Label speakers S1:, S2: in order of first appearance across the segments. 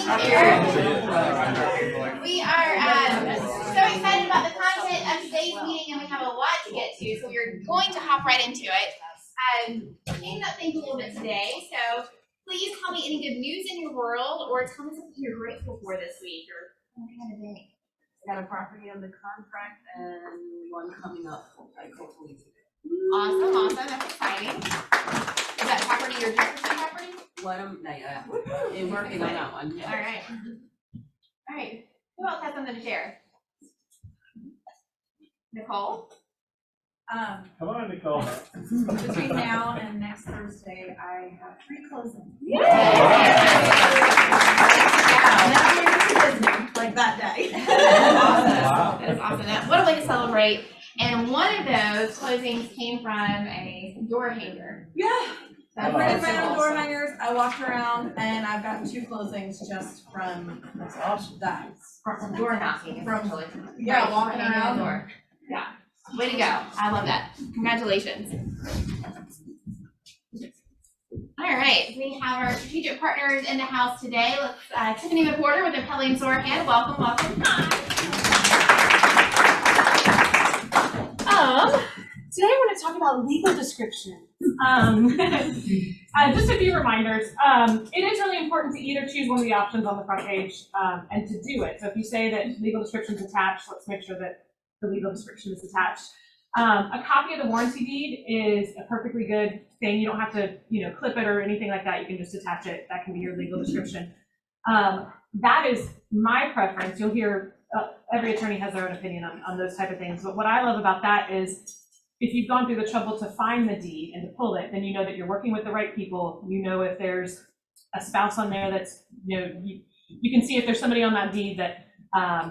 S1: We are so excited about the content of today's meeting, and we have a lot to get to, so we're going to hop right into it. Cleaning up things a little bit today, so please tell me any good news in your world, or tell me something you're grateful for this week, or something kind of day.
S2: Got a property under contract and one coming up like hopefully today.
S1: Awesome, that's exciting. Is that property your Jefferson property?
S2: We're working on that one. Yeah.
S1: All right. Who else has something to share? Nicole?
S3: Come on, Nicole.
S4: Between now and next Thursday, I have 3 closings.
S1: Yay!
S4: Like that day.
S1: Awesome. That is awesome. What a way to celebrate. And one of those closings came from a door hanger.
S4: Yeah. I
S1: That's
S4: printed my
S1: so
S4: own door
S1: awesome.
S4: hangers. I walked around and I've gotten 2 closings just from that.
S1: From door knocking, essentially.
S4: Yeah,
S1: Right,
S4: walking
S1: hanging
S4: around.
S1: the door. Yeah. Way to go. I love that. Congratulations. All right. We have our strategic partners in the house today. Let's Tiffany McWhorter with Impelli and Sorohan. Welcome.
S5: Today I want to talk about legal description. Just a few reminders. It is really important to either choose one of the options on the front page and to do it. So if you say that legal description is attached, let's make sure that the legal description is attached. A copy of the warranty deed is a perfectly good thing. You don't have to, clip it or anything like that. You can just attach it. That can be your legal description. That is my preference. You'll hear every attorney has their own opinion on those type of things. But what I love about that is if you've gone through the trouble to find the deed and to pull it, then you know that you're working with the right people. You know if there's a spouse on there that's, you can see if there's somebody on that deed that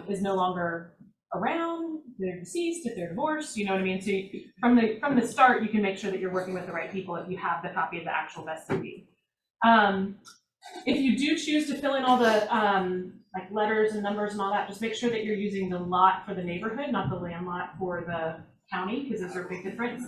S5: is no longer around, they're deceased, if they're divorced, you know what I mean? So from the start, you can make sure that you're working with the right people if you have the copy of the actual vested deed. If you do choose to fill in all the like letters and numbers and all that, just make sure that you're using the lot for the neighborhood, not the land lot for the county, because those are a big difference.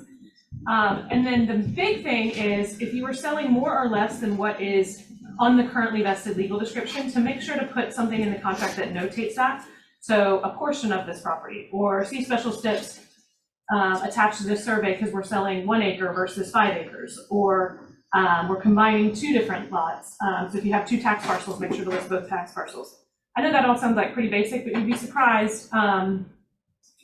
S5: And then the big thing is if you are selling more or less than what is on the currently vested legal description, to make sure to put something in the contract that notates that. So a portion of this property, or see special steps attached to this survey because we're selling 1 acre versus 5 acres, or we're combining 2 different lots. So if you have 2 tax parcels, make sure to list both tax parcels. I know that all sounds like pretty basic, but you'd be surprised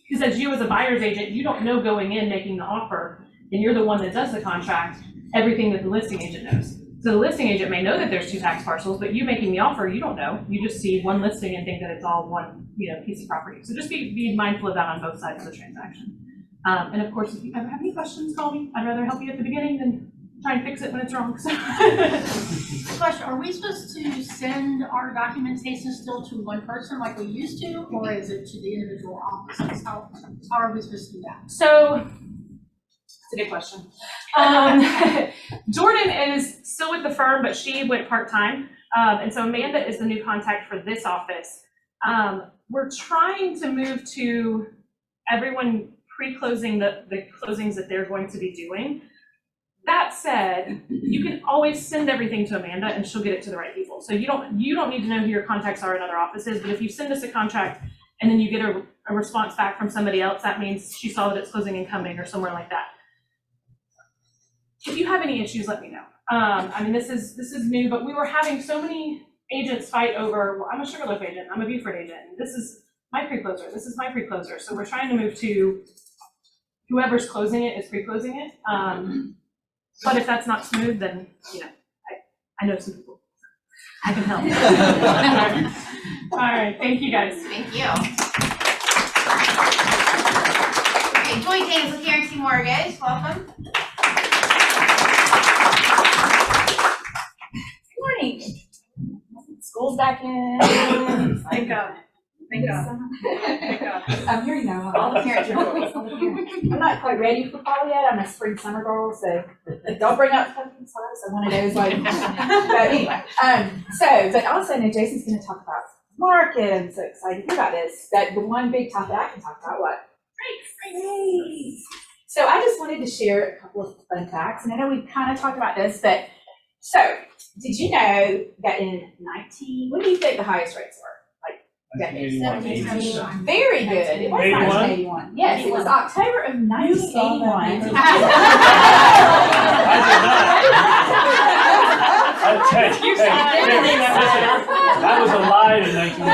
S5: because as you as a buyer's agent, you don't know going in making the offer, and you're the one that does the contract, everything that the listing agent knows. So the listing agent may know that there's 2 tax parcels, but you making the offer, you don't know. You just see one listing and think that it's all one, piece of property. So just be mindful of that on both sides of the transaction. And of course, if you ever have any questions, call me. I'd rather help you at the beginning than try and fix it when it's wrong. So.
S6: Question, are we supposed to send our documentation still to one person like we used to, or is it to the individual offices? How are we supposed to do that?
S5: So, it's a good question. Jordan is still with the firm, but she went part-time. And so Amanda is the new contact for this office. We're trying to move to everyone pre-closing the closings that they're going to be doing. That said, you can always send everything to Amanda and she'll get it to the right people. So you don't need to know who your contacts are in other offices, but if you send us a contract and then you get a response back from somebody else, that means she saw that it's closing and coming or somewhere like that. If you have any issues, let me know. This is new, but we were having so many agents fight over, well, I'm a Sugarloaf agent, I'm a Buford agent, and this is my pre-closer, this is my pre-closer. So we're trying to move to whoever's closing it is pre-closing it. But if that's not smooth, then, I know some people. I can help. All right, thank you guys.
S1: Thank you. Okay, Joy James with Guarantee Mortgage. Welcome.
S7: Good morning. School's back in.
S5: Thank God.
S7: Thank God. I'm here now. All the parents are always. I'm not quite ready for fall yet. I'm a spring summer girl, so don't bring up pumpkin spice. I'm one of those like. But anyway, but also now Jason's going to talk about market. I'm so excited to hear about this. That the one big topic I can talk about. What? Great. So I just wanted to share a couple of fun facts, and I know we kind of talked about this, but so did you know that in what do you think the highest rates were? Decades.
S3: 1981.
S7: Very good. It was
S3: 81?
S7: 1981. Yes, it was October of 1981.
S3: That was a lie in 1981.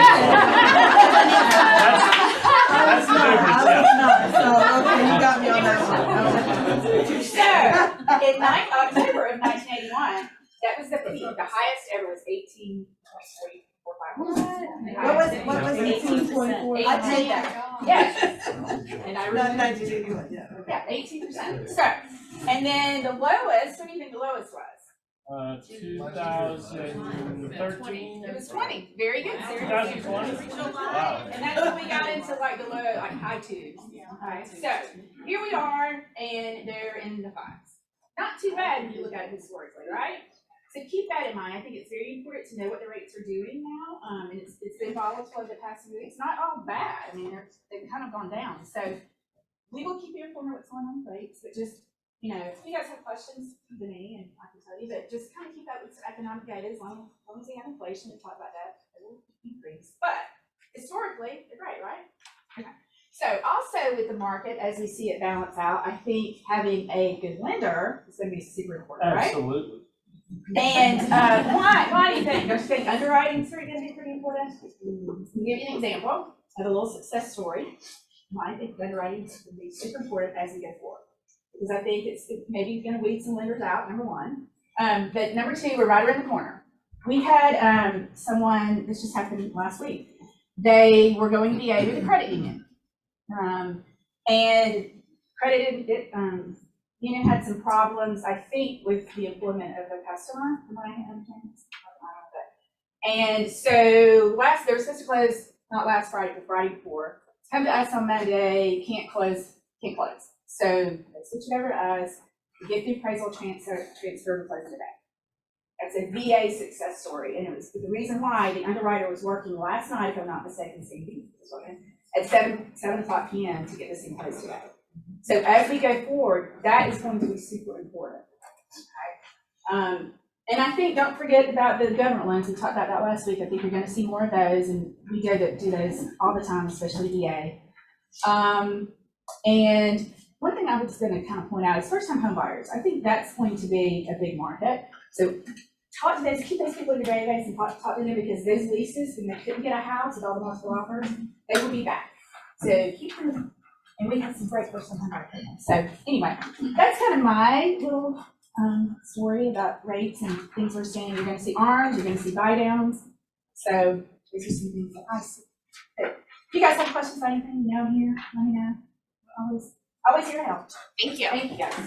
S3: That's the difference, yeah.
S4: So, okay, you got me on that one.
S7: So, in October of 1981, that was the peak. The highest ever was 18.345.
S4: What was 18.4?
S7: I take that. Yes. And I
S4: Not
S7: remember.
S4: 1981, yeah.
S7: Yeah, 18%. So, and then the lowest, what do you think the lowest was?
S3: 2013.
S7: It was 20. Very good.
S3: 2020. Wow.
S7: And that's when we got into like the low, like high twos. Okay, so here we are, and they're in the fives. Not too bad when you look at it historically, right? So keep that in mind. I think it's very important to know what the rates are doing now. And it's been volatile over the past few weeks. Not all bad. I mean, they've kind of gone down. So we will keep you informed of what's going on with rates, but just, you know, if you guys have questions, come to me and I can tell you, but just kind of keep up with economic data as long as we have inflation and talk about that, it will increase. But historically, they're great, right? Okay. So also with the market, as we see it balance out, I think having a good lender is going to be super important, right?
S3: Absolutely.
S7: And why do you think? Don't you think underwriting is going to be pretty important? I'll give you an example of a little success story. I think underwriting is going to be super important as we go forward. Because I think it's maybe going to weed some lenders out, number one. But number two, we're right around the corner. We had someone, this just happened last week. They were going to VA with a credit union. And credit union had some problems, I think, with the employment of the customer. And so they were supposed to close, not last Friday, but Friday before. Come to us on Monday, can't close. So they switch it over to us, we get the appraisal transfer and close it today. That's a VA success story, and it was the reason why the underwriter was working last night, if I'm not mistaken, at 7 o'clock p.m. to get this in place today. So as we go forward, that is going to be super important. Okay? And I think, don't forget about the government loans. We talked about that last week. I think you're going to see more of those, and we go to do those all the time, especially VA. And one thing I was going to kind of point out is first-time home buyers. I think that's going to be a big market. So talk to those, keep those people in your database and talk to them, because those leases, when they couldn't get a house with all the multiple offers, they will be back. So keep them, and we have some great first-time home buyers. So anyway, that's kind of my little story about rates and things we're seeing. You're going to see ARMs, you're going to see buy downs. So these are some things that I see. But if you guys have questions about anything, you know, here, let me know. Always here to help.
S1: Thank you.
S7: Thank you, guys.
S1: All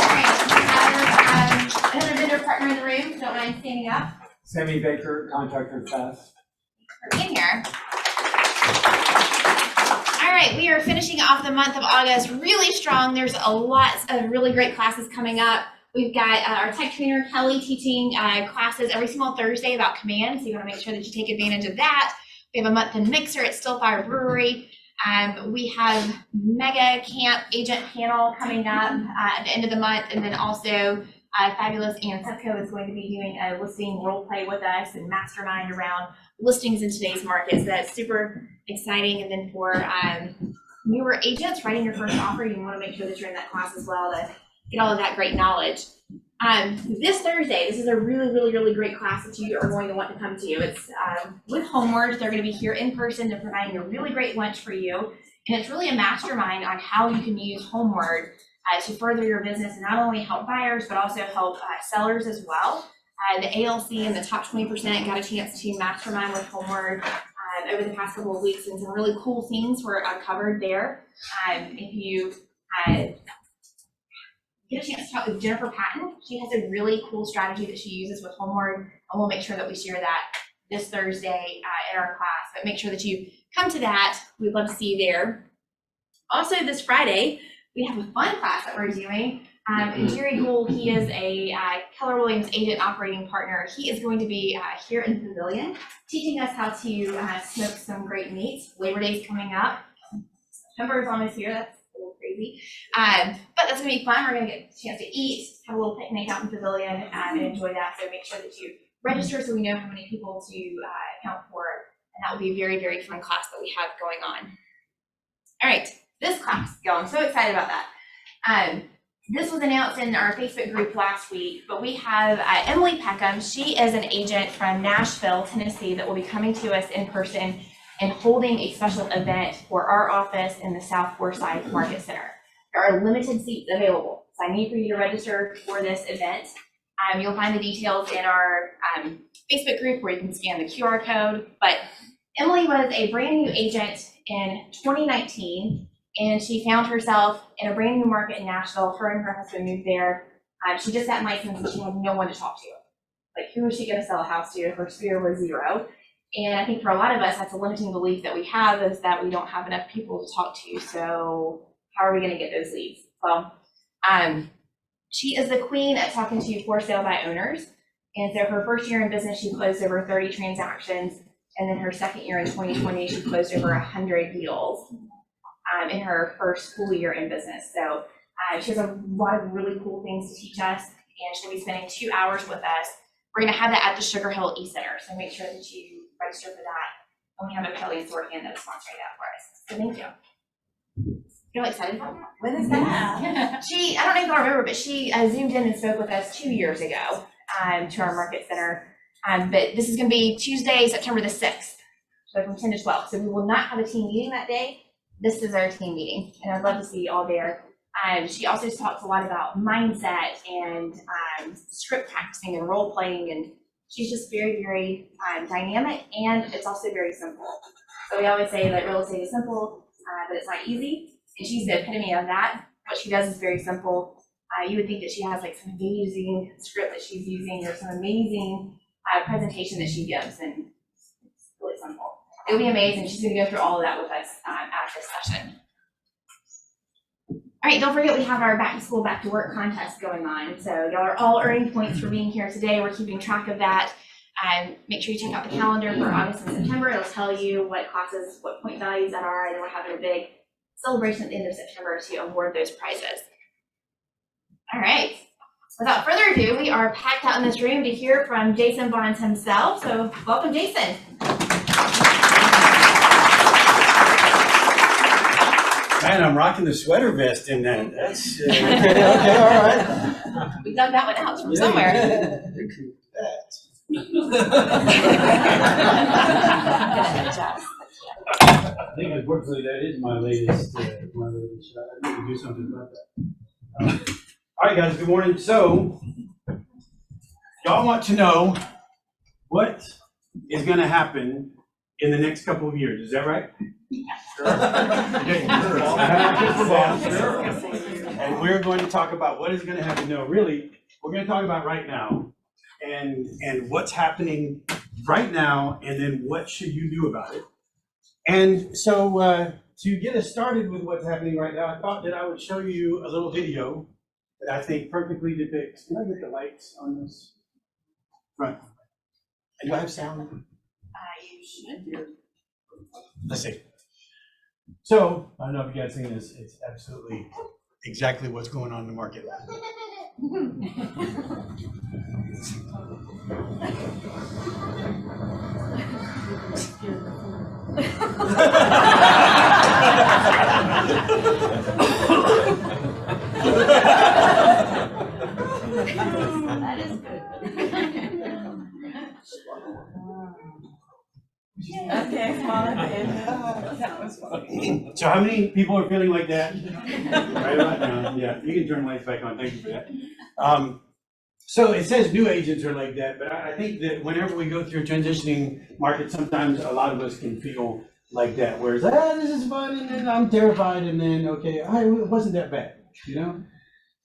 S1: right, we have another vendor partner in the room, don't mind standing up.
S8: Sammy Baker, contractor Fast.
S1: For being here. All right, we are finishing off the month of August really strong. There's a lot of really great classes coming up. We've got our tech trainer, Kelly, teaching classes every single Thursday about command, so you want to make sure that you take advantage of that. We have a month-end mixer at Stillfire Brewery. We have mega camp agent panel coming up at the end of the month, and then also Fabulous Ann Sefco is going to be doing a listing role play with us and mastermind around listings in today's market. So that's super exciting. And then for newer agents writing your first offer, you want to make sure that you're in that class as well to get all of that great knowledge. This Thursday, this is a really great class that you are going to want to come to. It's with Homeward. They're going to be here in person. They're providing a really great lunch for you. And it's really a mastermind on how you can use Homeward to further your business and not only help buyers, but also help sellers as well. The ALC and the top 20% got a chance to mastermind with Homeward over the past couple of weeks, and some really cool things were covered there. If you get a chance to talk with Jennifer Patton, she has a really cool strategy that she uses with Homeward, and we'll make sure that we share that this Thursday in our class. But make sure that you come to that. We'd love to see you there. Also this Friday, we have a fun class that we're doing. Jerry Gould, he is a Keller Williams agent operating partner. He is going to be here in the pavilion teaching us how to smoke some great meats. Labor Day is coming up. September is almost here. That's a little crazy. But that's gonna be fun. We're gonna get a chance to eat, have a little picnic out in the pavilion, and enjoy that. So make sure that you register so we know how many people to account for. And that will be a very, very fun class that we have going on. All right, this class, y'all, I'm so excited about that. This was announced in our Facebook group last week, but we have Emily Peckham. She is an agent from Nashville, Tennessee, that will be coming to us in person and holding a special event for our office in the South Forsyth Market Center. There are limited seats available, so I need for you to register for this event. You'll find the details in our Facebook group where you can scan the QR code, but Emily was a brand new agent in 2019, and she found herself in a brand new market in Nashville. Her and her husband moved there. She just got licensed and she had no one to talk to. Like, who was she gonna sell a house to? Her sphere was zero. And I think for a lot of us, that's a limiting belief that we have, is that we don't have enough people to talk to. So how are we gonna get those leads? Well, she is the queen at talking to for sale by owners. And so her first year in business, she closed over 30 transactions. And then her second year in 2020, she closed over 100 deals in her first full year in business. So she has a lot of really cool things to teach us, and she'll be spending 2 hours with us. We're gonna have that at the Sugar Hill E-Center, so make sure that you register for that. And we have a Kelly and Sorkin that is sponsoring that for us. So thank you. You're excited about that?
S4: When is that?
S1: I don't know if y'all remember, but she zoomed in and spoke with us 2 years ago to our market center. But this is going to be Tuesday, September the 6th, so from 10 to 12. So we will not have a team meeting that day. This is our team meeting, and I'd love to see you all there. She also talks a lot about mindset and script practicing and role playing, and she's just very, very dynamic, and it's also very simple. So we always say that real estate is simple, but it's not easy, and she's the epitome of that. What she does is very simple. You would think that she has like some amazing script that she's using, or some amazing presentation that she gives, and it's really simple. It'll be amazing. She's going to go through all of that with us at this session. All right, don't forget we have our back to school, back to work contest going on. So y'all are all earning points for being here today. We're keeping track of that. Make sure you check out the calendar for August and September. It'll tell you what classes, what point values that are, and then we're having a big celebration at the end of September to award those prizes. All right. Without further ado, we are packed out in this room to hear from Jason Bonds himself. So welcome, Jason.
S9: Man, I'm rocking the sweater vest in that. That's
S8: Okay, all right.
S1: We dug that one out from somewhere.
S9: I think unfortunately that is my latest shot. I need to do something about that. All right, guys, good morning. So, y'all want to know what is going to happen in the next couple of years. Is that right? Sure. And we're going to talk about what is going to happen. No, really, we're going to talk about right now and what's happening right now, and then what should you do about it. And so to get us started with what's happening right now, I thought that I would show you a little video that I think perfectly depicts. Can I get the lights on this front? Do I have sound?
S1: You should.
S9: Let's see. So I don't know if you guys seen this. It's absolutely exactly what's going on in the market.
S1: That is good.
S4: Okay, small at the end. That was funny.
S9: So how many people are feeling like that? Right about now. Yeah, you can turn lights back on. Thank you for that. So it says new agents are like that, but I think that whenever we go through a transitioning market, sometimes a lot of us can feel like that, where it's like, this is fun, and then I'm terrified, and then, okay, it wasn't that bad, you know?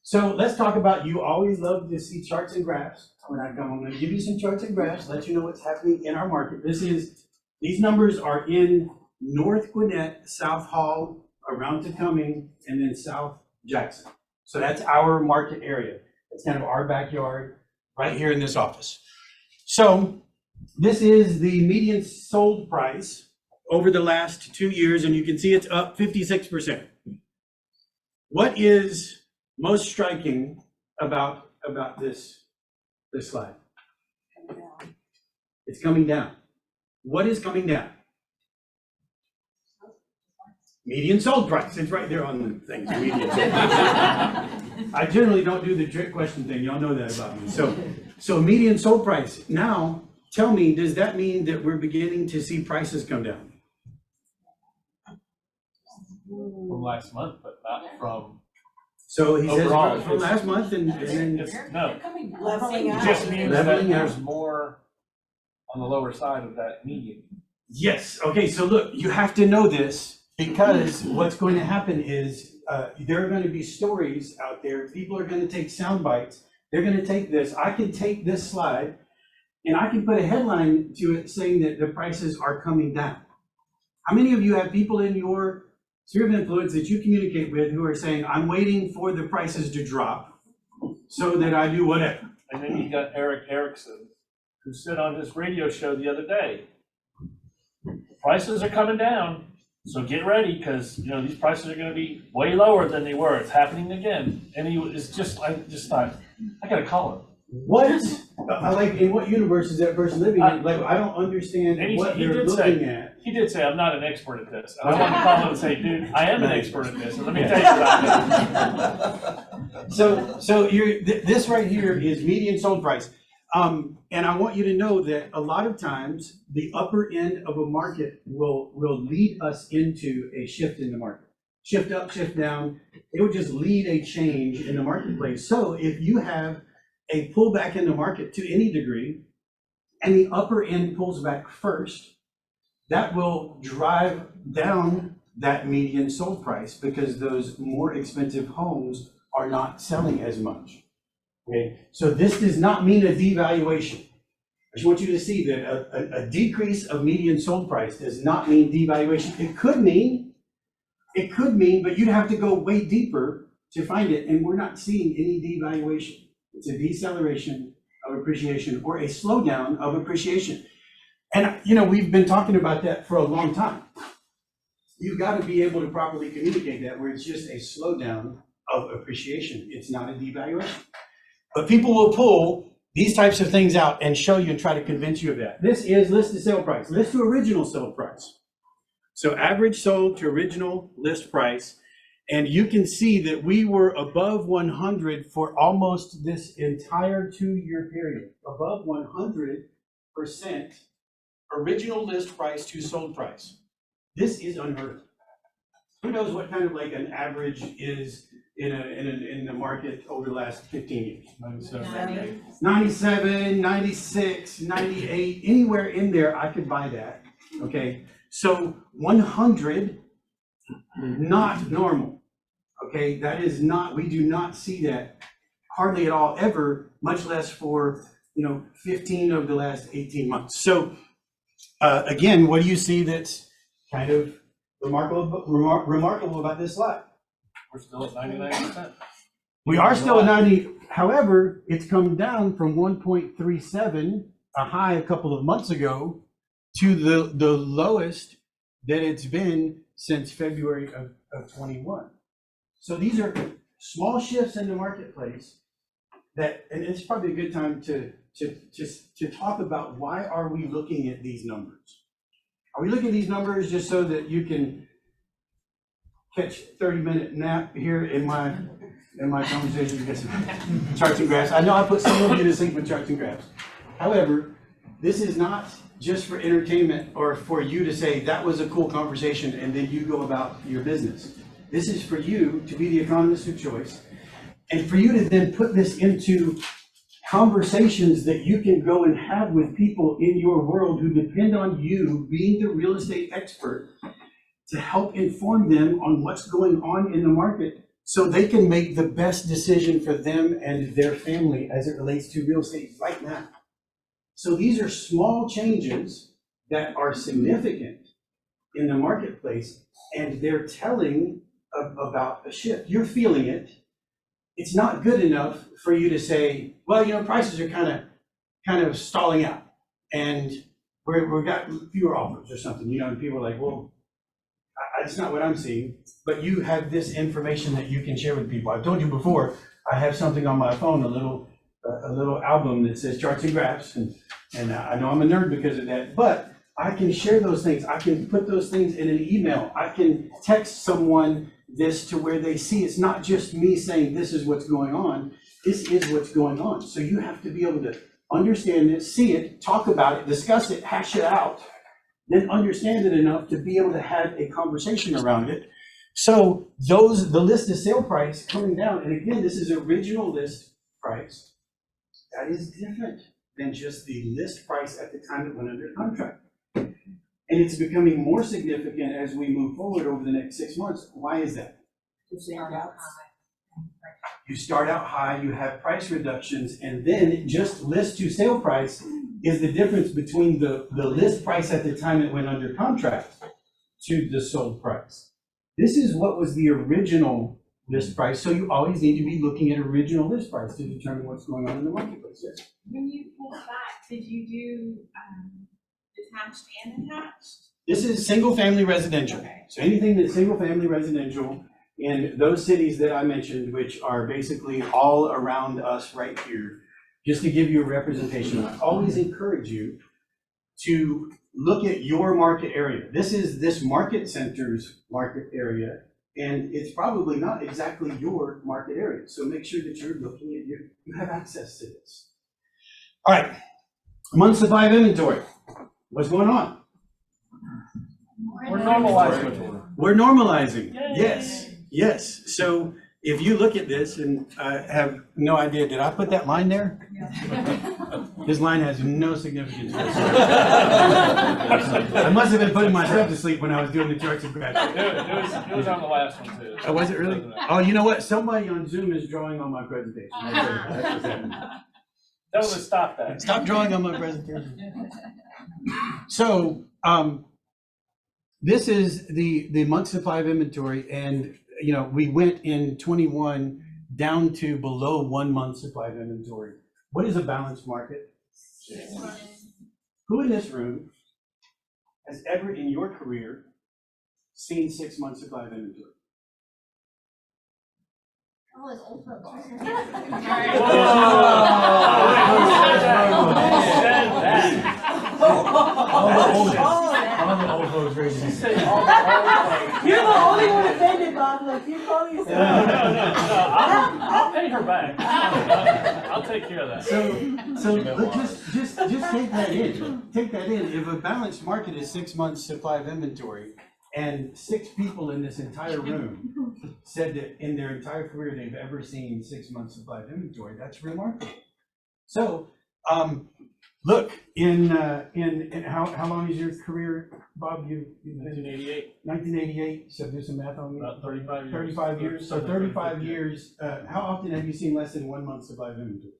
S9: So let's talk about, you always love to see charts and graphs. When I come, I'm going to give you some charts and graphs, let you know what's happening in our market. These numbers are in North Gwinnett, South Hall, around Tecuming, and then South Jackson. So that's our market area. It's kind of our backyard right here in this office. So this is the median sold price over the last 2 years, and you can see it's up 56%. What is most striking about this slide? It's coming down. What is coming down? Median sold price. It's right there on the thing. Median sold price. I generally don't do the trick question thing. Y'all know that about me. So median sold price. Now, tell me, does that mean that we're beginning to see prices come down?
S3: From last month, but not from,
S9: So he says
S3: Overall,
S9: from last month and then
S3: it's, no,
S4: Leveling
S3: it
S4: out.
S3: just means that
S9: Leveling out.
S3: there's more on the lower side of that median.
S9: yes. Okay, so look, you have to know this because what's going to happen is there are going to be stories out there. People are going to take sound bites. They're going to take this. I can take this slide and I can put a headline to it saying that the prices are coming down. How many of you have people in your sphere of influence that you communicate with who are saying, I'm waiting for the prices to drop so that I do whatever?
S3: And then you got Eric Erickson, who said on his radio show the other day, prices are coming down, so get ready, because, you know, these prices are gonna be way lower than they were. It's happening again. And he was just, I just thought, I gotta call him.
S9: What? Like, in what universe is that person living in? Like, I don't understand
S3: And
S9: what
S3: he
S9: they're
S3: did say,
S9: looking at.
S3: he did say, I'm not an expert at this. And I wanted to call him and say, dude, I am an expert at this, and let me tell you about this.
S9: So this right here is median sold price. And I want you to know that a lot of times the upper end of a market will lead us into a shift in the market. Shift up, shift down. It would just lead a change in the marketplace. So if you have a pullback in the market to any degree, and the upper end pulls back first, that will drive down that median sold price because those more expensive homes are not selling as much. Okay, so this does not mean a devaluation. I just want you to see that a decrease of median sold price does not mean devaluation. It could mean, but you'd have to go way deeper to find it, and we're not seeing any devaluation. It's a deceleration of appreciation or a slowdown of appreciation. And, you know, we've been talking about that for a long time. You've got to be able to properly communicate that, where it's just a slowdown of appreciation. It's not a devaluation. But people will pull these types of things out and show you and try to convince you of that. This is list to sale price, list to original sale price. So average sold to original list price. And you can see that we were above 100 for almost this entire 2-year period, above 100% original list price to sold price. This is unheard of. Who knows what kind of like an average is in the market over the last 15 years? 97, 96, 98, anywhere in there, I could buy that, okay? So 100, not normal, okay? That is not, we do not see that hardly at all ever, much less for, 15 of the last 18 months. So again, what do you see that's kind of remarkable about this slide?
S3: We're still at 99%.
S9: We are still at 90, however, it's come down from 1.37, a high a couple of months ago, to the lowest that it's been since February of 21. So these are small shifts in the marketplace that, and it's probably a good time to talk about why are we looking at these numbers? Are we looking at these numbers just so that you can catch 30-minute nap here in my conversation with charts and graphs? I know I put some of you to sleep with charts and graphs. However, this is not just for entertainment or for you to say that was a cool conversation and then you go about your business. This is for you to be the economist of choice and for you to then put this into conversations that you can go and have with people in your world who depend on you being the real estate expert to help inform them on what's going on in the market so they can make the best decision for them and their family as it relates to real estate right now. So these are small changes that are significant in the marketplace, and they're telling about a shift. You're feeling it. It's not good enough for you to say, well, prices are kind of stalling out, and we've got fewer offers or something. And people are like, well, that's not what I'm seeing, but you have this information that you can share with people. I've told you before, I have something on my phone, a little album that says charts and graphs, and I know I'm a nerd because of that, but I can share those things. I can put those things in an email. I can text someone this to where they see it's not just me saying this is what's going on, this is what's going on. So you have to be able to understand it, see it, talk about it, discuss it, hash it out, then understand it enough to be able to have a conversation around it. So the list of sale price coming down, and again, this is original list price. That is different than just the list price at the time it went under contract. And it's becoming more significant as we move forward over the next 6 months. Why is that? You start out high, you have price reductions, and then just list to sale price is the difference between the list price at the time it went under contract to the sold price. This is what was the original list price, so you always need to be looking at original list price to determine what's going on in the marketplace. Yes.
S1: When you pulled back, did you do detached and attached?
S9: This is single family residential. So anything that's single family residential in those cities that I mentioned, which are basically all around us right here, just to give you a representation, I always encourage you to look at your market area. This is this market center's market area, and it's probably not exactly your market area. So make sure that you're looking at you have access to this. All right, month supply of inventory. What's going on?
S3: We're normalizing.
S9: We're normalizing.
S3: Yay.
S9: Yes, yes. So if you look at this, and I have no idea, did I put that line there? This line has no significance. I must have been putting myself to sleep when I was doing the charts and graphs.
S3: It was on the last one too.
S9: Oh, was it really? Oh, you know what? Somebody on Zoom is drawing on my presentation. That's what's happening.
S3: Tell them to stop that.
S9: Stop drawing on my presentation. So, this is the month supply of inventory, and you know, we went in 21 down to below 1 month supply of inventory. What is a balanced market? Who in this room has ever in your career seen 6 months supply of inventory?
S6: All those old folks.
S9: All the old folks raising.
S4: You're the only one offended, Bob, like you're calling yourself.
S3: No, I'll pay her back. I'll take care of that.
S9: So just take that in. Take that in. If a balanced market is 6 months supply of inventory, and 6 people in this entire room said that in their entire career they've ever seen 6 months supply of inventory, that's remarkable. So, look, in how long is your career, Bob? You
S3: 1988.
S9: 1988. So do some math on me.
S3: About 35 years.
S9: 35 years. So 35 years. How often have you seen less than 1 month supply of inventory?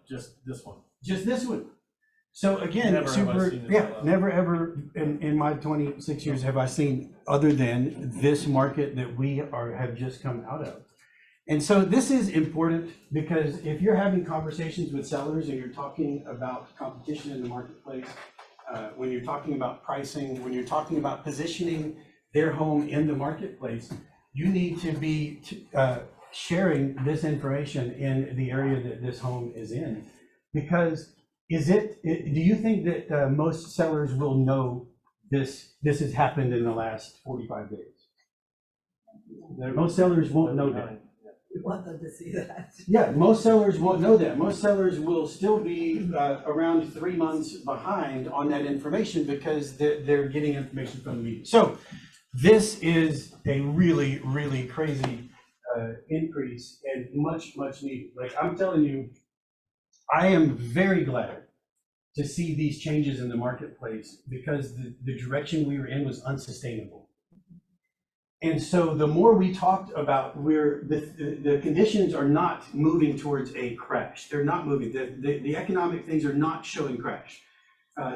S3: Just this one.
S9: Just this one. So again,
S3: Never have I seen it that low.
S9: never ever in my 26 years have I seen other than this market that we have just come out of. And so this is important because if you're having conversations with sellers and you're talking about competition in the marketplace, when you're talking about pricing, when you're talking about positioning their home in the marketplace, you need to be sharing this information in the area that this home is in. Because do you think that most sellers will know this has happened in the last 45 days? Most sellers won't know that.
S4: We want them to see that.
S9: Yeah, most sellers won't know that. Most sellers will still be around 3 months behind on that information because they're getting information from the media. So this is a really, really crazy increase and much, much needed. Like I'm telling you, I am very glad to see these changes in the marketplace because the direction we were in was unsustainable. And so the more we talked about where the conditions are not moving towards a crash, they're not moving, the economic things are not showing crash.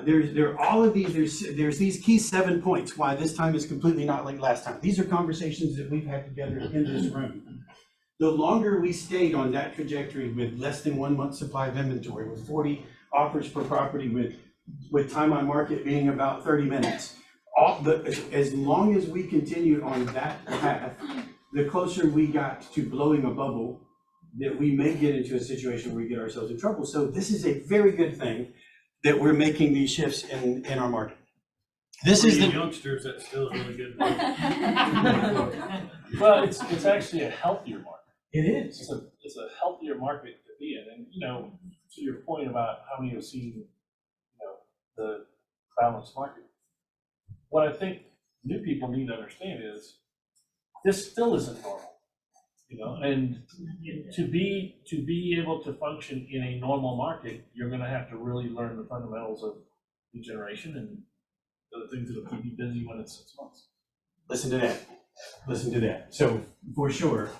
S9: There are all of these, there's these key 7 points why this time is completely not like last time. These are conversations that we've had together in this room. The longer we stayed on that trajectory with less than 1 month supply of inventory, with 40 offers per property, with time on market being about 30 minutes, as long as we continued on that path, the closer we got to blowing a bubble, that we may get into a situation where we get ourselves in trouble. So this is a very good thing that we're making these shifts in our market. This is the
S3: youngsters, that's still really good. Well, it's actually a healthier market.
S9: It is.
S3: It's a healthier market to be in. And, you know, to your point about how many have seen, you know, the balanced market. What I think new people need to understand is this still isn't normal, you know, and to be able to function in a normal market, you're gonna have to really learn the fundamentals of lead generation and the things that'll keep you busy when it's 6 months.
S9: Listen to that. Listen to that. So for sure,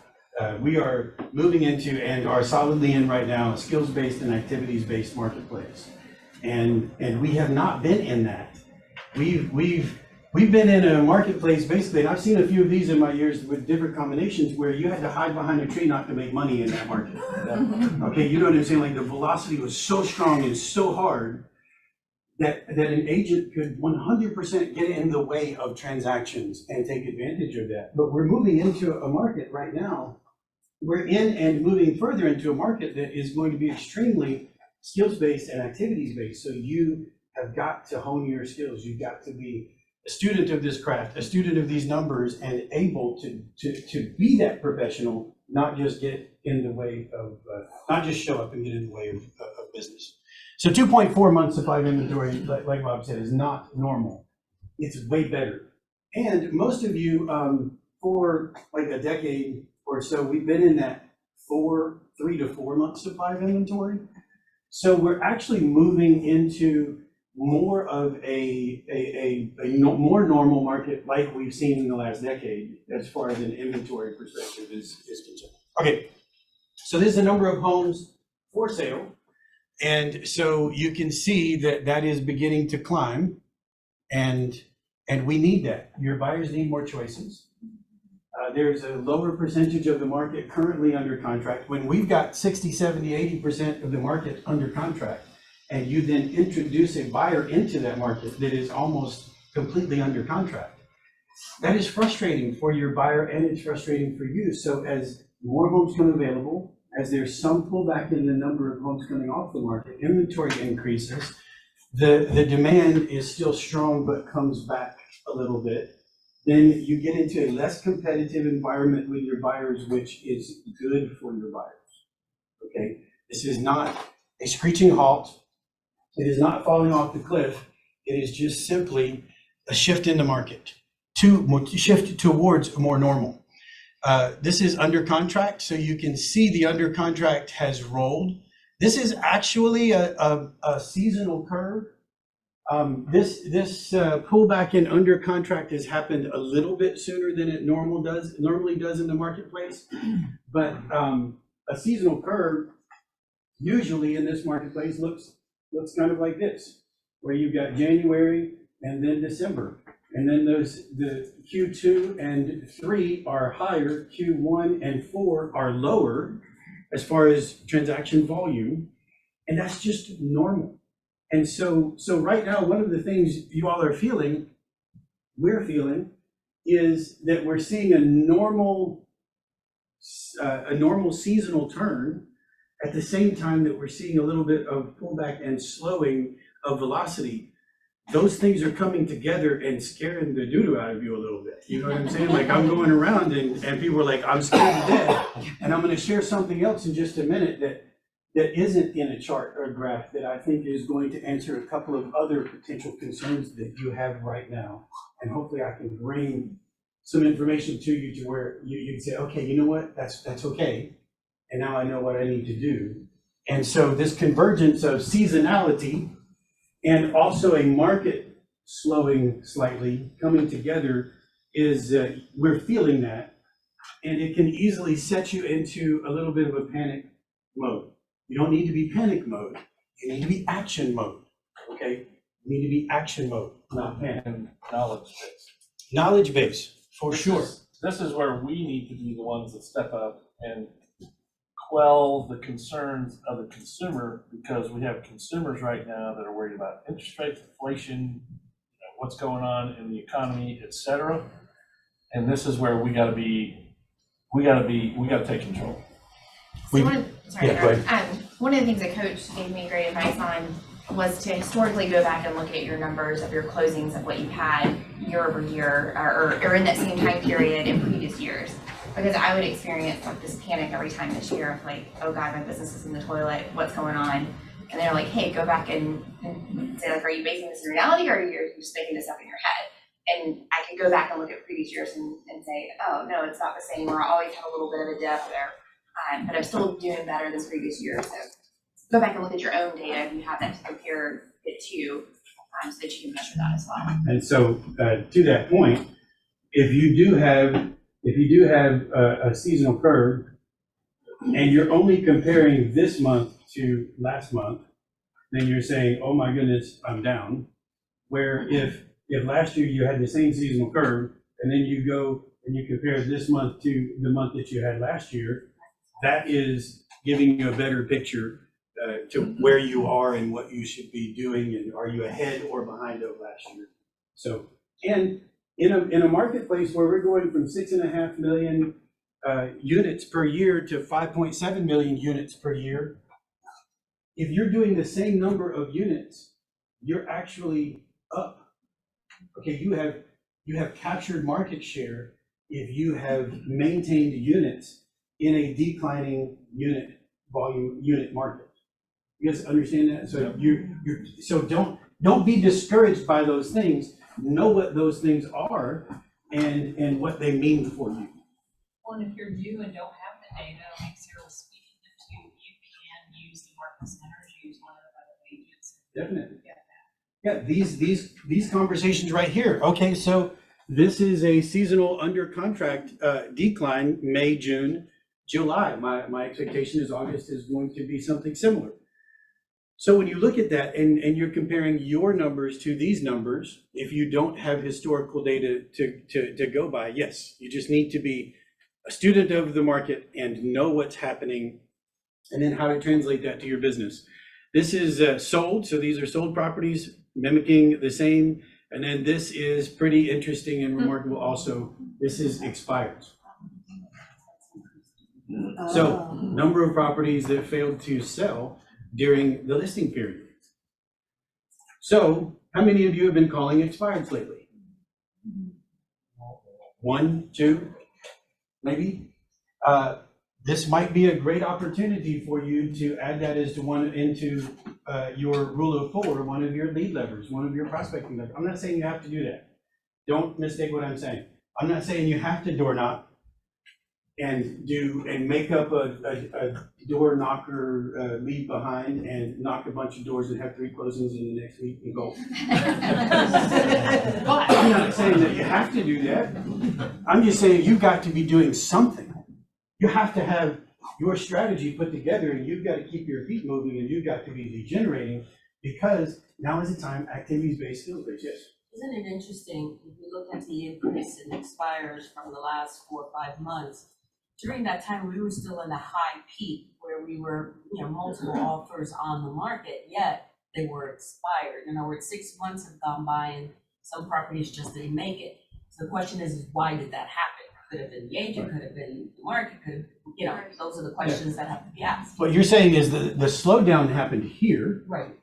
S9: we are moving into and are solidly in right now a skills-based and activities-based marketplace. And we have not been in that. We've been in a marketplace basically, and I've seen a few of these in my years with different combinations where you had to hide behind a tree not to make money in that market. Okay, you know what I'm saying? Like the velocity was so strong and so hard that an agent could 100% get in the way of transactions and take advantage of that. But we're moving into a market right now. We're in and moving further into a market that is going to be extremely skills-based and activities-based. So you have got to hone your skills. You've got to be a student of this craft, a student of these numbers, and able to be that professional, not just get in the way of, not just show up and get in the way of business. So 2.4 months supply of inventory, like Bob said, is not normal. It's way better. And most of you, for like a decade or so, we've been in that 3 to 4 month supply of inventory. So we're actually moving into more of a more normal market like we've seen in the last decade as far as an inventory perspective is concerned. Okay, so there's a number of homes for sale. And so you can see that that is beginning to climb, and we need that. Your buyers need more choices. There's a lower percentage of the market currently under contract. When we've got 60, 70, 80% of the market under contract, and you then introduce a buyer into that market that is almost completely under contract, that is frustrating for your buyer and it's frustrating for you. So as more homes come available, as there's some pullback in the number of homes coming off the market, inventory increases, the demand is still strong but comes back a little bit, then you get into a less competitive environment with your buyers, which is good for your buyers, okay? This is not a screeching halt. It is not falling off the cliff. It is just simply a shift in the market, shift towards more normal. This is under contract, so you can see the under contract has rolled. This is actually a seasonal curve. This pullback in under contract has happened a little bit sooner than it normally does in the marketplace. But a seasonal curve usually in this marketplace looks kind of like this, where you've got January and then December. And then the Q2 and 3 are higher, Q1 and 4 are lower as far as transaction volume, and that's just normal. And so right now, one of the things you all are feeling, we're feeling, is that we're seeing a normal seasonal turn at the same time that we're seeing a little bit of pullback and slowing of velocity. Those things are coming together and scaring the doo-doo out of you a little bit. You know what I'm saying? Like I'm going around and people are like, I'm scared to death. And I'm going to share something else in just a minute that isn't in a chart or a graph that I think is going to answer a couple of other potential concerns that you have right now. And hopefully I can bring some information to you to where you can say, okay, you know what, that's okay. And now I know what I need to do. And so this convergence of seasonality and also a market slowing slightly coming together is, we're feeling that. And it can easily set you into a little bit of a panic mode. You don't need to be panic mode. You need to be action mode, okay? You need to be action mode, not panic.
S3: And knowledge base.
S9: Knowledge base, for sure.
S3: This is where we need to be the ones that step up and quell the concerns of the consumer, because we have consumers right now that are worried about interest rates, inflation, what's going on in the economy, et cetera. And this is where we gotta take control.
S1: So one of the things that Coach gave me great advice on was to historically go back and look at your numbers of your closings of what you had year over year, or in that same time period in previous years. Because I would experience like this panic every time this year of like, oh God, my business is in the toilet, what's going on? And they're like, hey, go back and say like, are you basing this in reality, or are you just making this up in your head? And I could go back and look at previous years and say, oh no, it's not the same, or I always have a little bit of a dip there. But I'm still doing better than previous years. So go back and look at your own data if you have that to compare it to, so that you can measure that as well.
S9: And so, to that point, if you do have a seasonal curve, and you're only comparing this month to last month, then you're saying, oh my goodness, I'm down. Where if last year you had the same seasonal curve, and then you go and you compare this month to the month that you had last year, that is giving you a better picture to where you are and what you should be doing, and are you ahead or behind of last year. So, and in a marketplace where we're going from 6.5 million units per year to 5.7 million units per year, if you're doing the same number of units, you're actually up. Okay, you have captured market share if you have maintained units in a declining unit volume unit market. You guys understand that? So so don't be discouraged by those things. Know what those things are and what they mean for you.
S2: Well, and if you're new and don't have the data, like Sarah was speaking to, you can use the market centers, use one of the other agents.
S9: Definitely. Yeah, these conversations right here. Okay, so this is a seasonal under contract decline, May, June, July. My expectation is August is going to be something similar. So when you look at that and you're comparing your numbers to these numbers, if you don't have historical data to go by, yes, you just need to be a student of the market and know what's happening and then how to translate that to your business. This is sold, so these are sold properties mimicking the same. And then this is pretty interesting and remarkable also. This is expired. So number of properties that failed to sell during the listing period. So how many of you have been calling expireds lately? 1, 2, maybe? This might be a great opportunity for you to add that as into your rule of 4, one of your lead levers, one of your prospecting levers. I'm not saying you have to do that. Don't mistake what I'm saying. I'm not saying you have to door knock and make up a door knocker leave behind and knock a bunch of doors and have 3 closings in the next week and go. I'm not saying that you have to do that. I'm just saying you've got to be doing something. You have to have your strategy put together, and you've got to keep your feet moving, and you've got to be lead generating, because now is the time activities-based, skills-based. Yes.
S10: Isn't it interesting, if you look at the increase in expires from the last 4 or 5 months, during that time, we were still in a high peak where we were, multiple offers on the market, yet they were expired. In other words, 6 months have gone by and some properties just didn't make it. So the question is why did that happen? Could have been the agent, could have been the market, could have, those are the questions that have to be asked.
S9: What you're saying is the slowdown happened here.
S10: Right.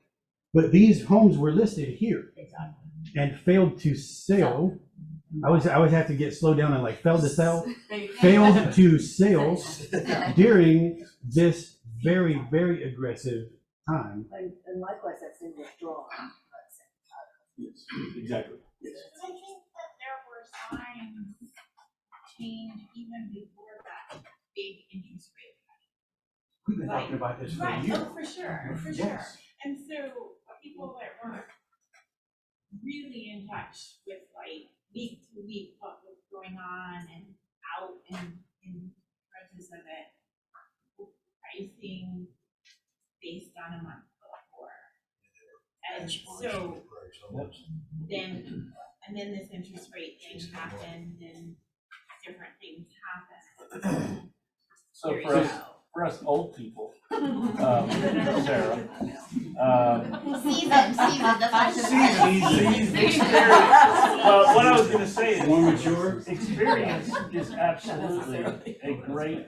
S9: But these homes were listed here.
S10: Exactly.
S9: And failed to sell. I always have to get slowed down and like failed to sell. Failed to sell during this very, very aggressive time.
S7: And likewise, that's in withdrawal.
S9: Yes, exactly. Yes.
S6: I think that there were signs change even before that big interest rate.
S9: We've been talking about this for a year.
S6: Oh, for sure.
S9: Yes.
S6: And so people that weren't really in touch with like week to week what was going on and out in prices of it, pricing based on a month before. And so then this interest rate thing happened and different things happened.
S3: So for us old people, Sarah,
S1: Seasoned, that's what I should say.
S3: seasoned experience.
S9: more mature.
S3: Experience is absolutely a great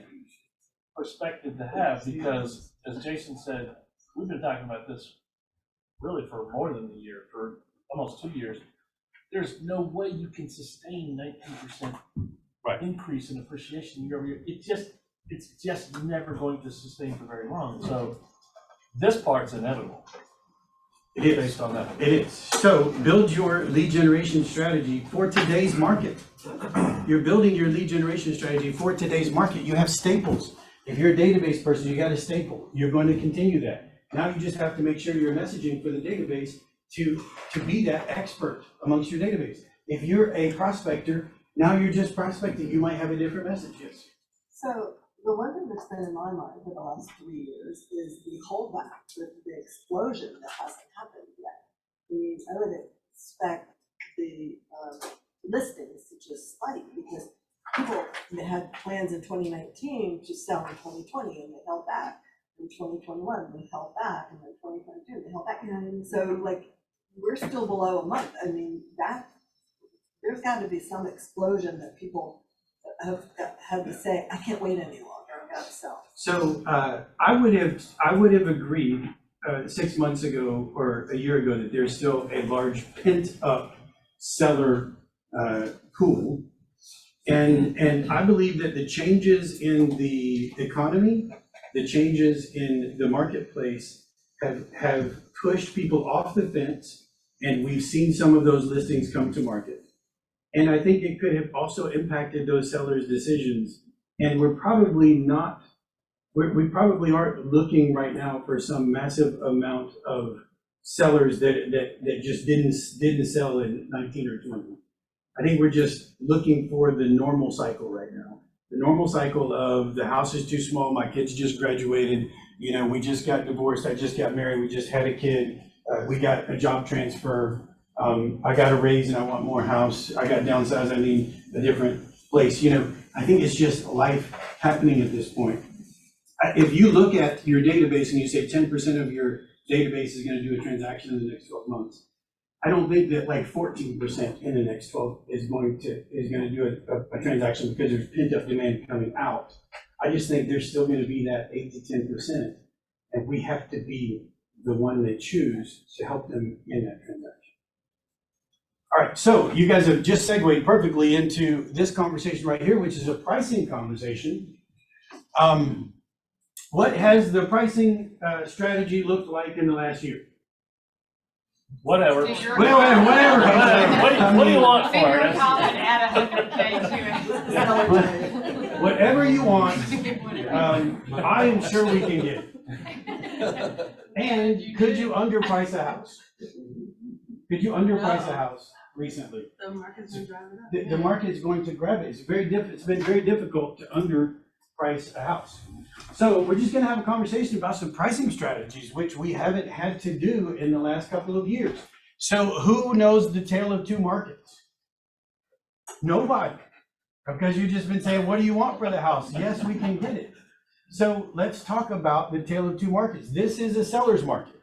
S3: perspective to have, because as Jason said, we've been talking about this really for more than a year, for almost 2 years. There's no way you can sustain 19%
S9: Right.
S3: increase in appreciation year over year. It's just never going to sustain for very long. So this part's inevitable.
S9: It is.
S3: Based on that.
S9: It is. So build your lead generation strategy for today's market. You're building your lead generation strategy for today's market. You have staples. If you're a database person, you got a staple. You're going to continue that. Now you just have to make sure your messaging for the database to be that expert amongst your database. If you're a prospector, now you're just prospecting. You might have a different message. Yes.
S11: So the one thing that's been in my mind for the last 3 years is the holdback, the explosion that hasn't happened yet. I mean, I would expect the listings to just spike because people that had plans in 2019 to sell in 2020 and they held back. In 2021, they held back, and then 2022, they held back. And so, like, we're still below a month. I mean, there's got to be some explosion that people have had to say, I can't wait any longer, I've got to sell.
S9: So I would have agreed 6 months ago or a year ago that there's still a large pent up seller pool, and I believe that the changes in the economy, the changes in the marketplace have pushed people off the fence, and we've seen some of those listings come to market. And I think it could have also impacted those sellers' decisions. And we probably aren't looking right now for some massive amount of sellers that just didn't sell in 19 or 20. I think we're just looking for the normal cycle right now. The normal cycle of the house is too small, my kids just graduated, you know, we just got divorced, I just got married, we just had a kid, we got a job transfer, I got a raise and I want more house, I got downsized, I need a different place. You know, I think it's just life happening at this point. If you look at your database and you say 10% of your database is going to do a transaction in the next 12 months, I don't think that like 14% in the next 12 is going to do a transaction because there's pent up demand coming out. I just think there's still going to be that 8 to 10%, and we have to be the one they choose to help them in that transaction. All right, so you guys have just segued perfectly into this conversation right here, which is a pricing conversation. What has the pricing strategy looked like in the last year?
S3: Whatever.
S9: Whatever.
S3: What do you want for
S6: Figure
S3: it?
S6: it out and add 100K to it.
S9: Whatever you want, I am sure we can get it. And could you underprice a house? Could you underprice a house recently?
S11: The market's been driving up.
S9: The market's going to grab it. It's been very difficult to underprice a house. So we're just going to have a conversation about some pricing strategies, which we haven't had to do in the last couple of years. So who knows the tale of two markets? Nobody. Because you've just been saying, what do you want for the house? Yes, we can get it. So let's talk about the tale of two markets. This is a seller's market.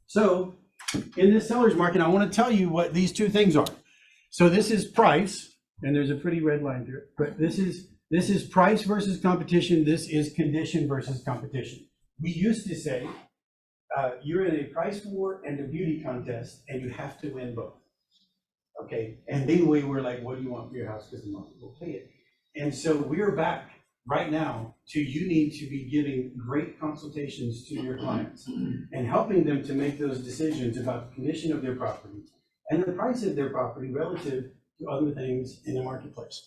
S9: So in this seller's market, I want to tell you what these two things are. So this is price, and there's a pretty red line through it, but this is price versus competition. This is condition versus competition. We used to say, you're in a price war and a beauty contest, and you have to win both. Okay, and then we were like, what do you want for your house? Because the market will pay it. And so we're back right now to you need to be giving great consultations to your clients and helping them to make those decisions about the condition of their property and the price of their property relative to other things in the marketplace.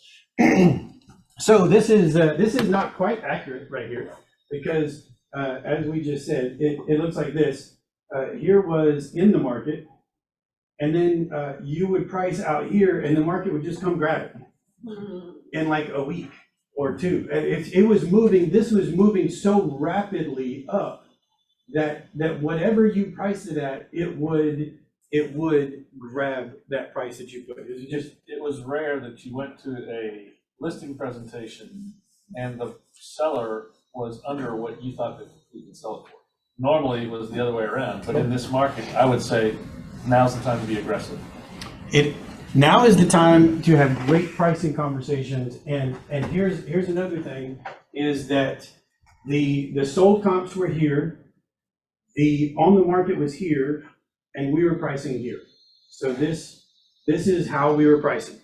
S9: So this is not quite accurate right here because as we just said, it looks like this. Here was in the market, and then you would price out here and the market would just come grab it in like a week or two. It was moving, this was moving so rapidly up that whatever you priced it at, it would grab that price that you put.
S3: It was rare that you went to a listing presentation and the seller was under what you thought that you could sell it for. Normally it was the other way around, but in this market, I would say now's the time to be aggressive.
S9: now is the time to have great pricing conversations. And here's another thing, is that the sold comps were here, the on the market was here, and we were pricing here. So this is how we were pricing.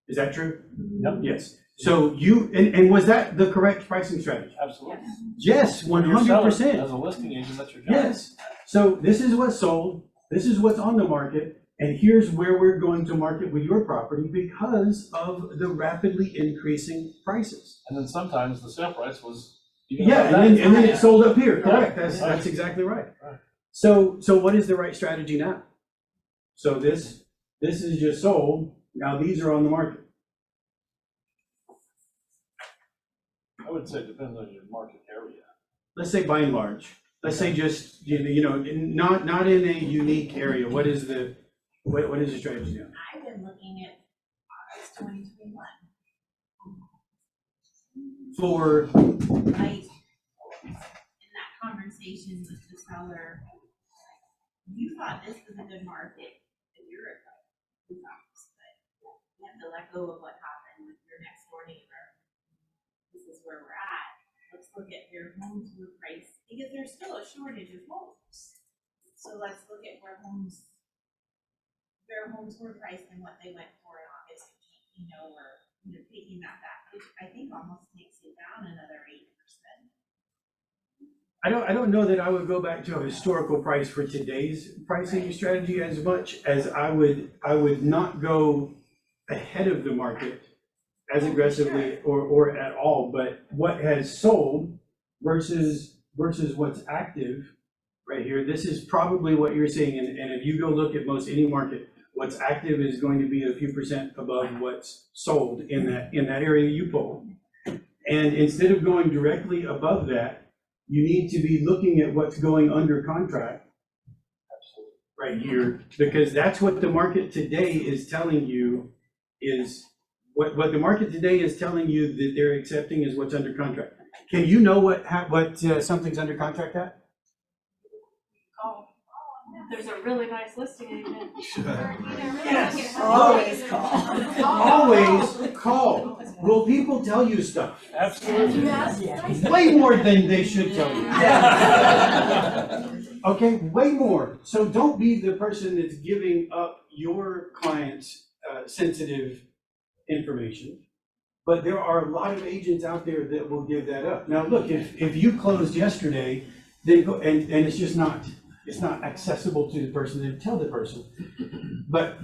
S9: Is that true?
S3: Yep.
S9: Yes. So and was that the correct pricing strategy?
S3: Absolutely.
S9: Yes,
S3: When you're selling
S9: 100%.
S3: As a listing agent, that's your job.
S9: Yes. So this is what's sold, this is what's on the market, and here's where we're going to market with your property because of the rapidly increasing prices.
S3: And then sometimes the sale price was even
S9: Yeah,
S3: above
S9: and
S3: that.
S9: then it sold up here, correct,
S3: Yeah.
S9: that's exactly right.
S3: Right.
S9: So what is the right strategy now? So this is just sold, now these are on the market.
S3: I would say it depends on your market area.
S9: Let's say by and large, let's say just, not in a unique area, what is the strategy now?
S6: I've been looking at August 2021.
S9: For,
S6: Like, in that conversation with the seller, you thought this was a good market a year ago. You thought this, but you have to let go of what happened with your next door neighbor. This is where we're at. Let's look at where homes were priced, because there's still a shortage of homes. So let's look at where homes were priced and what they went for in August, or, taking that back, which I think almost takes it down another 8%.
S9: I don't know that I would go back to a historical price for today's pricing strategy as much as I would not go ahead of the market as aggressively or at all, but what has sold versus what's active right here, this is probably what you're seeing, and if you go look at most any market, what's active is going to be a few percent above what's sold in that area you pull. And instead of going directly above that, you need to be looking at what's going under contract right here, because that's what the market today is telling you is, what the market today is telling you that they're accepting is what's under contract. Can you know what something's under contract at?
S5: There's a really nice listing agent.
S9: Yes.
S11: Always call.
S9: Always call. Will people tell you stuff?
S3: Absolutely.
S9: Way more than they should tell you. Okay, way more. So don't be the person that's giving up your client's sensitive information. But there are a lot of agents out there that will give that up. Now, look, if you closed yesterday, then go, and it's just not, it's not accessible to the person, then tell the person. But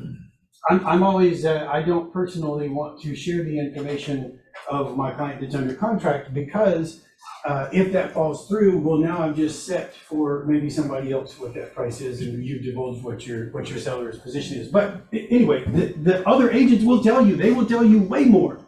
S9: I'm always, I don't personally want to share the information of my client that's under contract, because if that falls through, well, now I'm just set for maybe somebody else what that price is, and you've divulged what your seller's position is. But anyway, the other agents will tell you, they will tell you way more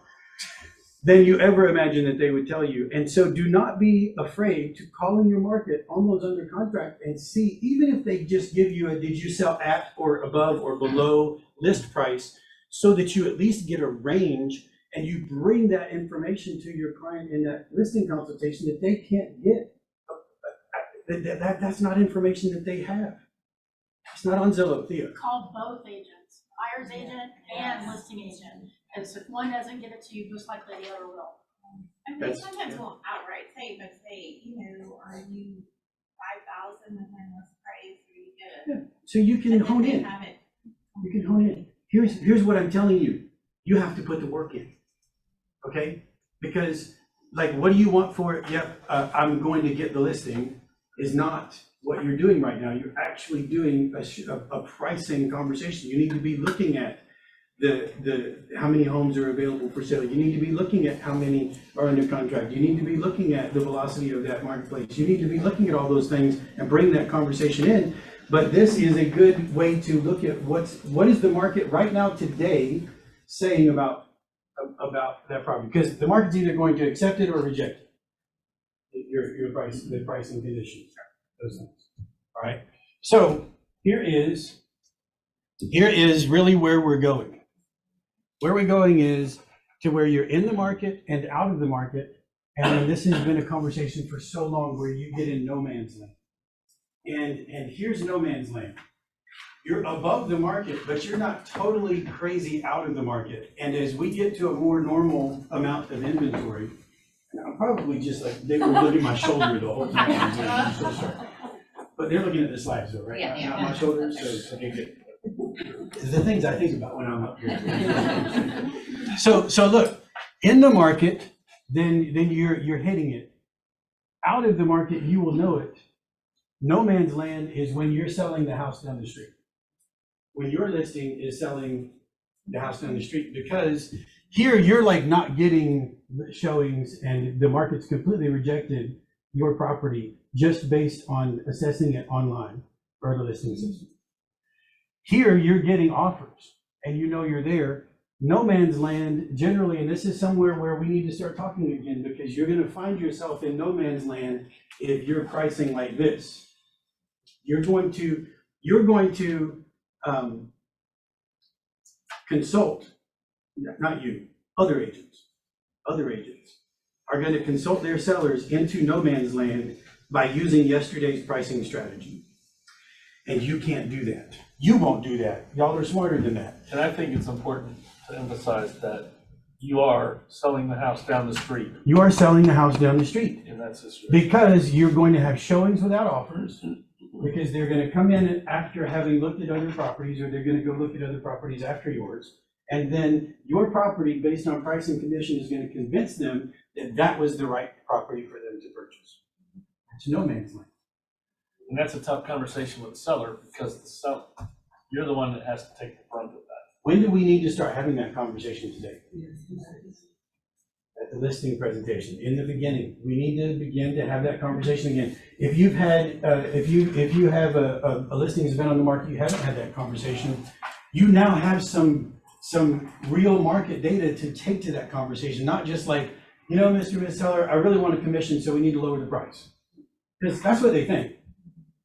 S9: than you ever imagined that they would tell you. And so do not be afraid to call in your market on those under contract and see, even if they just give you a, did you sell at or above or below list price, so that you at least get a range and you bring that information to your client in that listing consultation that they can't get. That's not information that they have. It's not on Zillow, Thea.
S12: Call both agents, buyer's agent and listing agent. Because if one doesn't give it to you, most likely the other will.
S6: And they sometimes won't outright say, but say, are you 5,000 within this price, or you get it?
S9: So you can hone
S6: They
S9: in.
S6: have it.
S9: You can hone in. Here's what I'm telling you. You have to put the work in, okay? Because, like, what do you want for it? Yep, I'm going to get the listing is not what you're doing right now. You're actually doing a pricing conversation. You need to be looking at the how many homes are available for sale. You need to be looking at how many are under contract. You need to be looking at the velocity of that marketplace. You need to be looking at all those things and bring that conversation in. But this is a good way to look at what is the market right now today saying about that property, because the market's either going to accept it or reject it. Your price, the pricing conditions, those things. All right. So here is really where we're going. Where we're going is to where you're in the market and out of the market, and this has been a conversation for so long where you get in no man's land. And here's no man's land. You're above the market, but you're not totally crazy out of the market. And as we get to a more normal amount of inventory, and I'm probably just like, they were looking at my shoulder the whole time. I'm so sorry. But they're looking at the slides though, right?
S1: Yeah.
S9: Not my shoulder, so, okay, good. The things I think about when I'm up here. So look, in the market, then you're hitting it. Out of the market, you will know it. No man's land is when you're selling the house down the street. When your listing is selling the house down the street, because here you're like not getting showings and the market's completely rejected your property just based on assessing it online or the listing system. Here you're getting offers and you know you're there. No man's land generally, and this is somewhere where we need to start talking again, because you're going to find yourself in no man's land if you're pricing like this. You're going to consult, not you, other agents are going to consult their sellers into no man's land by using yesterday's pricing strategy. And you can't do that. You won't do that. Y'all are smarter than that.
S3: And I think it's important to emphasize that you are selling the house down the street.
S9: You are selling the house down the street.
S3: In that situation.
S9: Because you're going to have showings without offers, because they're going to come in after having looked at other properties, or they're going to go look at other properties after yours. And then your property, based on price and condition, is going to convince them that that was the right property for them to purchase. It's no man's land.
S3: And that's a tough conversation with the seller, because the seller, you're the one that has to take the brunt of that.
S9: When do we need to start having that conversation today? At the listing presentation, in the beginning. We need to begin to have that conversation again. If you've had, if you have a listing that's been on the market, you haven't had that conversation, you now have some real market data to take to that conversation, not just like, you know, Mr. Ms. Seller, I really want a commission, so we need to lower the price. Because that's what they think.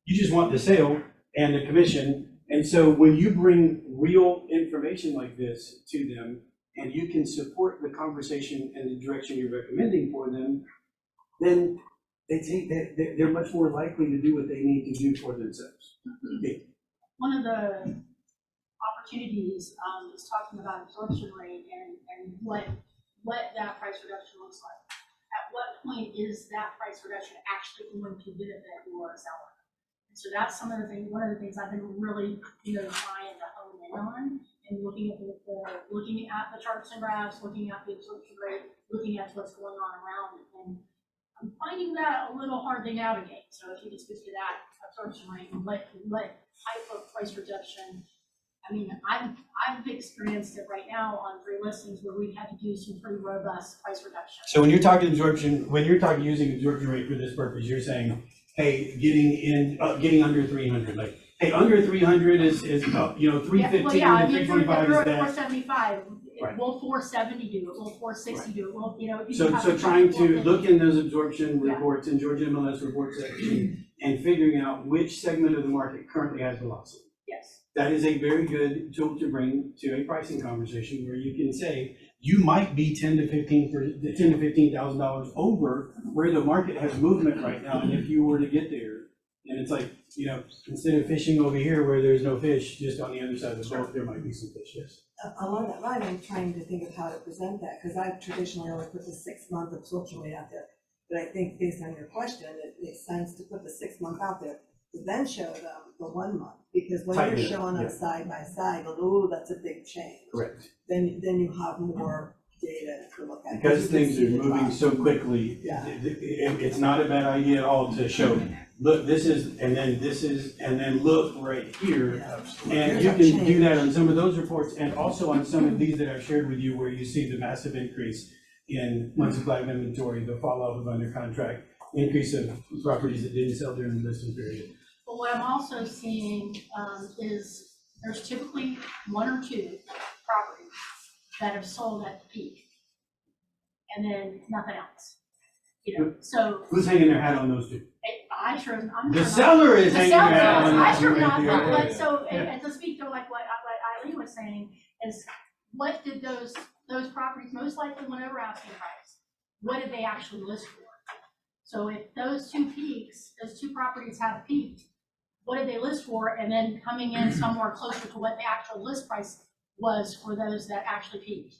S9: You just want the sale and the commission. And so when you bring real information like this to them, and you can support the conversation and the direction you're recommending for them, then they're much more likely to do what they need to do for themselves.
S12: One of the opportunities is talking about absorption rate and what that price reduction looks like. At what point is that price reduction actually going to benefit your seller? And so that's one of the things I've been really, trying to hone in on, and looking at the charts and graphs, looking at the absorption rate, looking at what's going on around it. And I'm finding that a little hard to navigate. So if you just go to that absorption rate and what type of price reduction. I mean, I've experienced it right now on 3 listings where we've had to do some pretty robust price reduction.
S9: So when you're talking using absorption rate for this purpose, you're saying, hey, getting under 300, like, hey, under 300 is 315 to 325 is that.
S12: 475,
S9: Right.
S12: will 470 do it, will 460 do it, will,
S9: So trying to look in those absorption reports in Georgia MLS report section and figuring out which segment of the market currently has velocity.
S12: Yes.
S9: That is a very good tool to bring to a pricing conversation, where you can say, you might be $10,000 to $15,000 over where the market has movement right now. And if you were to get there, and it's like, instead of fishing over here where there's no fish, just on the other side of the boat, there might be some fish, yes.
S11: Along that line, I'm trying to think of how to present that, because I've traditionally only put the 6-month absorption rate out there. But I think based on your question, it makes sense to put the 6-month out there, to then show them the 1 month. Because when you're showing them side by side, oh, that's a big change.
S9: Correct.
S11: Then you have more data to look at.
S9: Because things are moving so quickly, it's not a bad idea at all to show, look, this is, and then this is, and then look right here. And you can do that on some of those reports, and also on some of these that I've shared with you, where you see the massive increase in months supply of inventory, the fall off of under contract, increase of properties that didn't sell during the listing period.
S12: But what I'm also seeing is there's typically 1 or 2 properties that have sold at the peak, and then nothing else. So
S9: who's hanging their hat on those 2?
S12: The
S9: seller is hanging their hat on
S12: I
S9: those
S12: sure
S9: 2
S12: not.
S9: right there.
S12: But so, and to speak to like what Eileen was saying, is what did those properties most likely went over asking price? What did they actually list for? So if those 2 peaks, those 2 properties have peaked, what did they list for, and then coming in somewhere closer to what the actual list price was for those that actually peaked.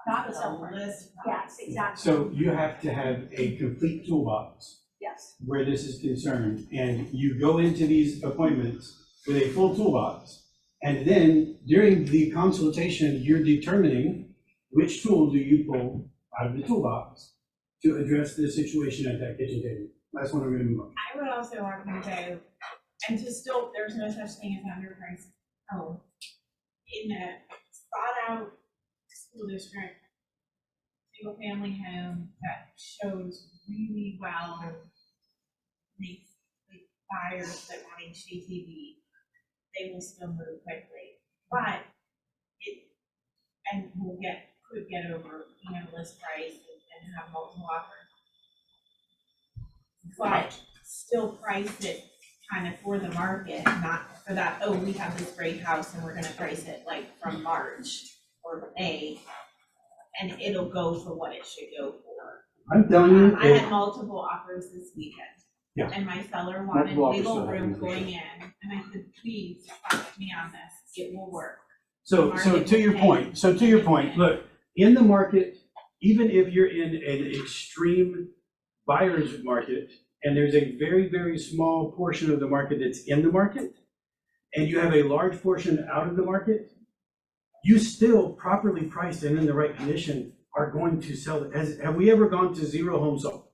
S12: Not the sale price.
S6: List
S12: Yes, exactly.
S9: So you have to have a complete toolbox
S12: Yes.
S9: where this is concerned, and you go into these appointments with a full toolbox. And then during the consultation, you're determining which tool do you pull out of the toolbox to address the situation at that kitchen table. That's what I'm gonna move on.
S6: I would also argue though, and to still, there's no such thing as underpriced home. In a thought out school district, single family home that shows really well, makes like buyers that want HGTV, they will still move quickly. But it, and could get over, list price and have multiple offers. But still price it kind of for the market, not for that, oh, we have this great house and we're gonna price it like from March or May. And it'll go for what it should go for.
S9: I'm telling you,
S6: I had multiple offers this weekend.
S9: Yeah.
S6: And my seller wanted
S9: Multiple offers
S6: wiggle
S9: still
S6: room
S9: happen.
S6: going in, and I said, please, trust me on this, it will work.
S9: so to your point, look, in the market, even if you're in an extreme buyer's market, and there's a very, very small portion of the market that's in the market, and you have a large portion out of the market, you still properly priced and in the right condition are going to sell it. Have we ever gone to zero homes sold?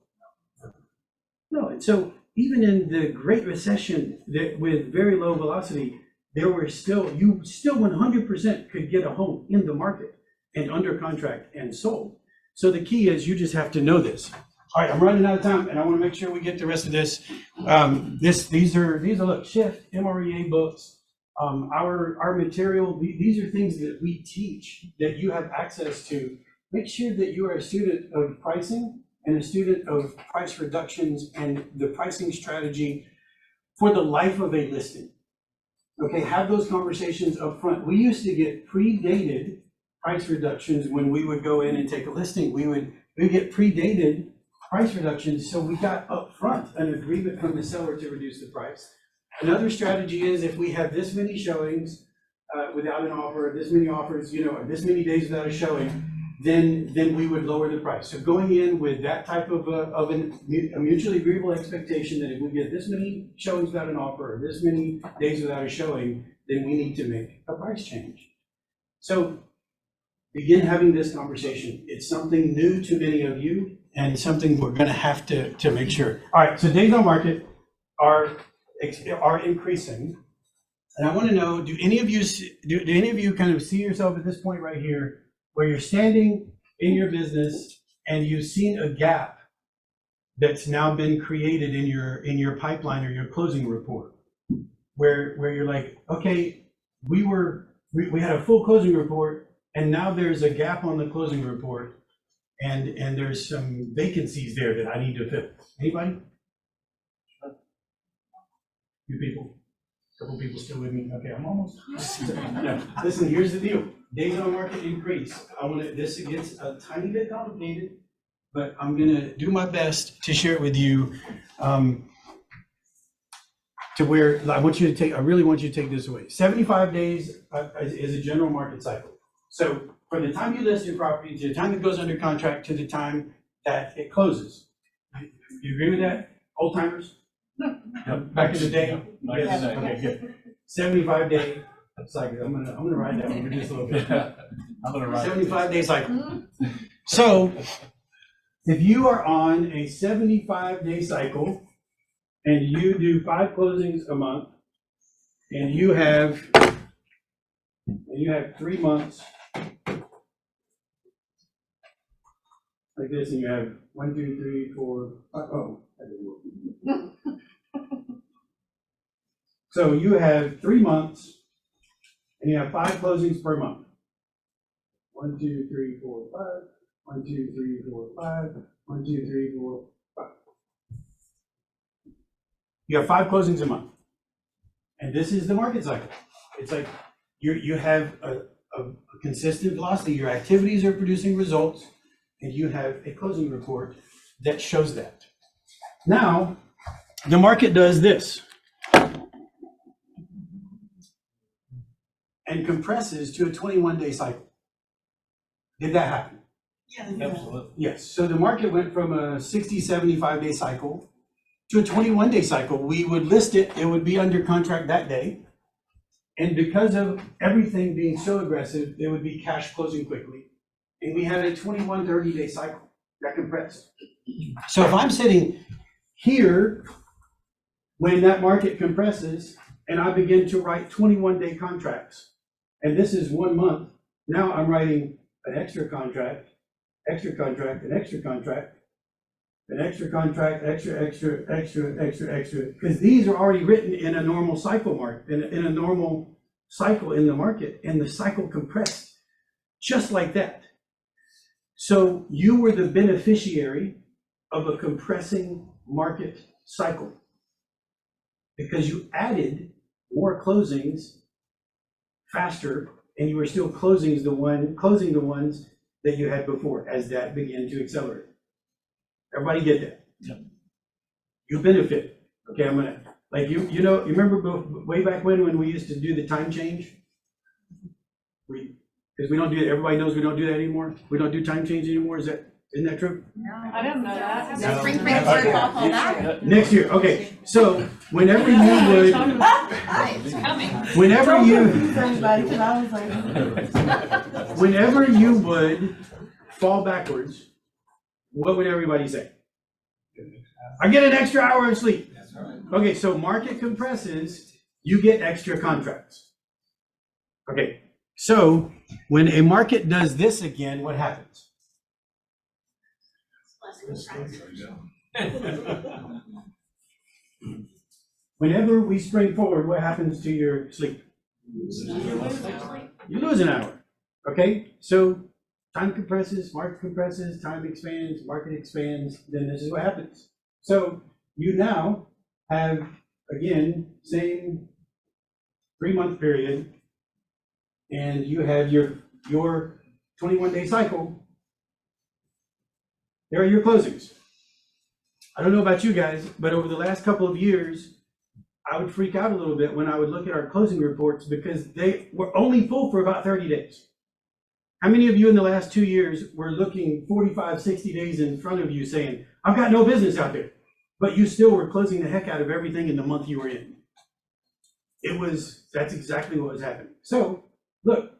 S9: No, and so even in the Great Recession that with very low velocity, you still 100% could get a home in the market and under contract and sold. So the key is you just have to know this. All right, I'm running out of time and I want to make sure we get the rest of this. These are look, Shift, MREA books, our material, these are things that we teach that you have access to. Make sure that you are a student of pricing and a student of price reductions and the pricing strategy for the life of a listing. Okay, have those conversations up front. We used to get predated price reductions when we would go in and take a listing. We would get predated price reductions, so we got upfront an agreement from the seller to reduce the price. Another strategy is if we have this many showings without an offer, this many offers, this many days without a showing, then we would lower the price. So going in with that type of a mutually agreeable expectation that if we get this many showings without an offer, or this many days without a showing, then we need to make a price change. So begin having this conversation. It's something new to many of you and something we're gonna have to make sure. All right, so days on market are increasing. And I wanna know, do any of you kind of see yourself at this point right here where you're standing in your business and you've seen a gap that's now been created in your pipeline or your closing report, where you're like, okay, we had a full closing report and now there's a gap on the closing report and there's some vacancies there that I need to fill. Anybody? You people? A couple people still with me? Okay, I'm almost. No, listen, here's the deal. Days on market increase. This gets a tiny bit complicated, but I'm gonna do my best to share it with you to where I really want you to take this away. 75 days is a general market cycle. So from the time you list your property to the time it goes under contract to the time that it closes. You agree with that, old timers? Back in the day? Yes. Okay, good. 75-day cycle. I'm gonna ride that one for just a little bit.
S3: I'm gonna ride
S9: 75-day cycle. So if you are on a 75-day cycle and you do 5 closings a month and you have 3 months like this, and you have 1, 2, 3, 4, 5. Oh, that didn't work. So you have 3 months and you have 5 closings per month. 1, 2, 3, 4, 5. 1, 2, 3, 4, 5. 1, 2, 3, 4, 5. You have 5 closings a month. And this is the market cycle. It's like you have a consistent velocity. Your activities are producing results, and you have a closing report that shows that. Now, the market does this. and compresses to a 21-day cycle. Did that happen?
S3: Absolutely.
S9: Yes. So the market went from a 60, 75-day cycle to a 21-day cycle. We would list it, it would be under contract that day. And because of everything being so aggressive, there would be cash closing quickly. And we had a 21, 30-day cycle that compressed. So if I'm sitting here when that market compresses and I begin to write 21-day contracts, and this is 1 month, now I'm writing an extra contract, an extra contract, an extra, because these are already written in a normal cycle market, in a normal cycle in the market, and the cycle compressed just like that. So you were the beneficiary of a compressing market cycle because you added more closings faster, and you were still closing the ones that you had before as that began to accelerate. Everybody get that?
S3: Yep.
S9: You benefit. Okay, I'm gonna, like you remember way back when we used to do the time change? Because we don't do it, everybody knows we don't do that anymore? We don't do time change anymore, isn't that true?
S4: I didn't know that.
S9: No.
S1: Spring break work off all that.
S9: Next year, okay, so whenever you would,
S2: It's coming.
S9: whenever you,
S4: Everybody, 'cause I was like.
S9: whenever you would fall backwards, what would everybody say? I get an extra hour of sleep. Okay, so market compresses, you get extra contracts. Okay, so when a market does this again, what happens? Whenever we spring forward, what happens to your sleep? You lose an hour. Okay, so time compresses, market compresses, time expands, market expands, then this is what happens. So you now have, again, same 3-month period, and you have your 21-day cycle. There are your closings. I don't know about you guys, but over the last couple of years, I would freak out a little bit when I would look at our closing reports because they were only full for about 30 days. How many of you in the last 2 years were looking 45, 60 days in front of you saying, I've got no business out there, but you still were closing the heck out of everything in the month you were in? That's exactly what was happening. So look,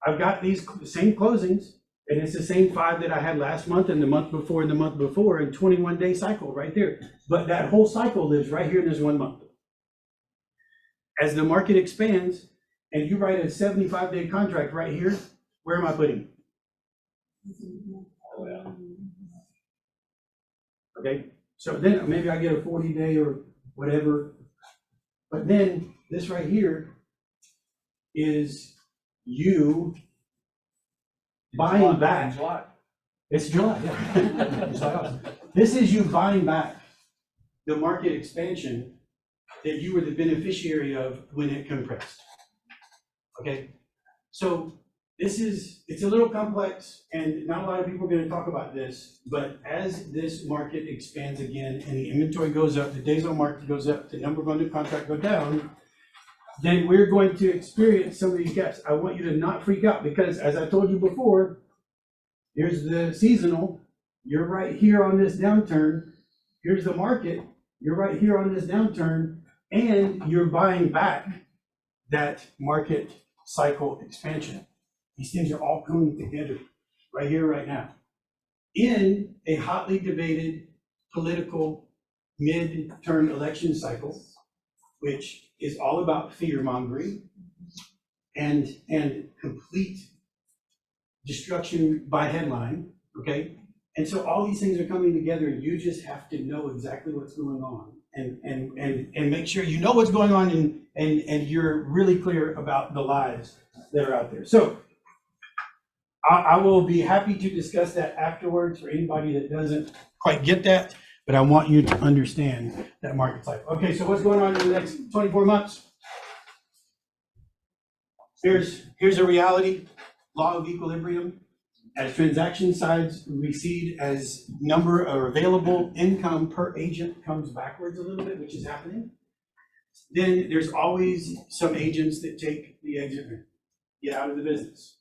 S9: I've got these same closings, and it's the same 5 that I had last month and the month before and the month before, and 21-day cycle right there. But that whole cycle lives right here in this 1 month. As the market expands and you write a 75-day contract right here, where am I putting it?
S3: Oh, yeah.
S9: Okay, so then maybe I get a 40-day or whatever, but then this right here is you buying back.
S3: July.
S9: It's July, yeah. July. This is you buying back the market expansion that you were the beneficiary of when it compressed. Okay, so it's a little complex, and not a lot of people are going to talk about this, but as this market expands again and the inventory goes up, the days on market goes up, the number of under contract go down, then we're going to experience some of these gaps. I want you to not freak out because, as I told you before, here's the seasonal, you're right here on this downturn, here's the market, you're right here on this downturn, and you're buying back that market cycle expansion. These things are all coming together right here, right now, in a hotly debated political midterm election cycle, which is all about fear mongering and complete destruction by headline. Okay, and so all these things are coming together, and you just have to know exactly what's going on and make sure you know what's going on and you're really clear about the lies that are out there. So I will be happy to discuss that afterwards for anybody that doesn't quite get that, but I want you to understand that market cycle. Okay, so what's going on in the next 24 months? Here's a reality, law of equilibrium. As transaction sides recede, as number of available income per agent comes backwards a little bit, which is happening, then there's always some agents that take the exit rate. get out of the business.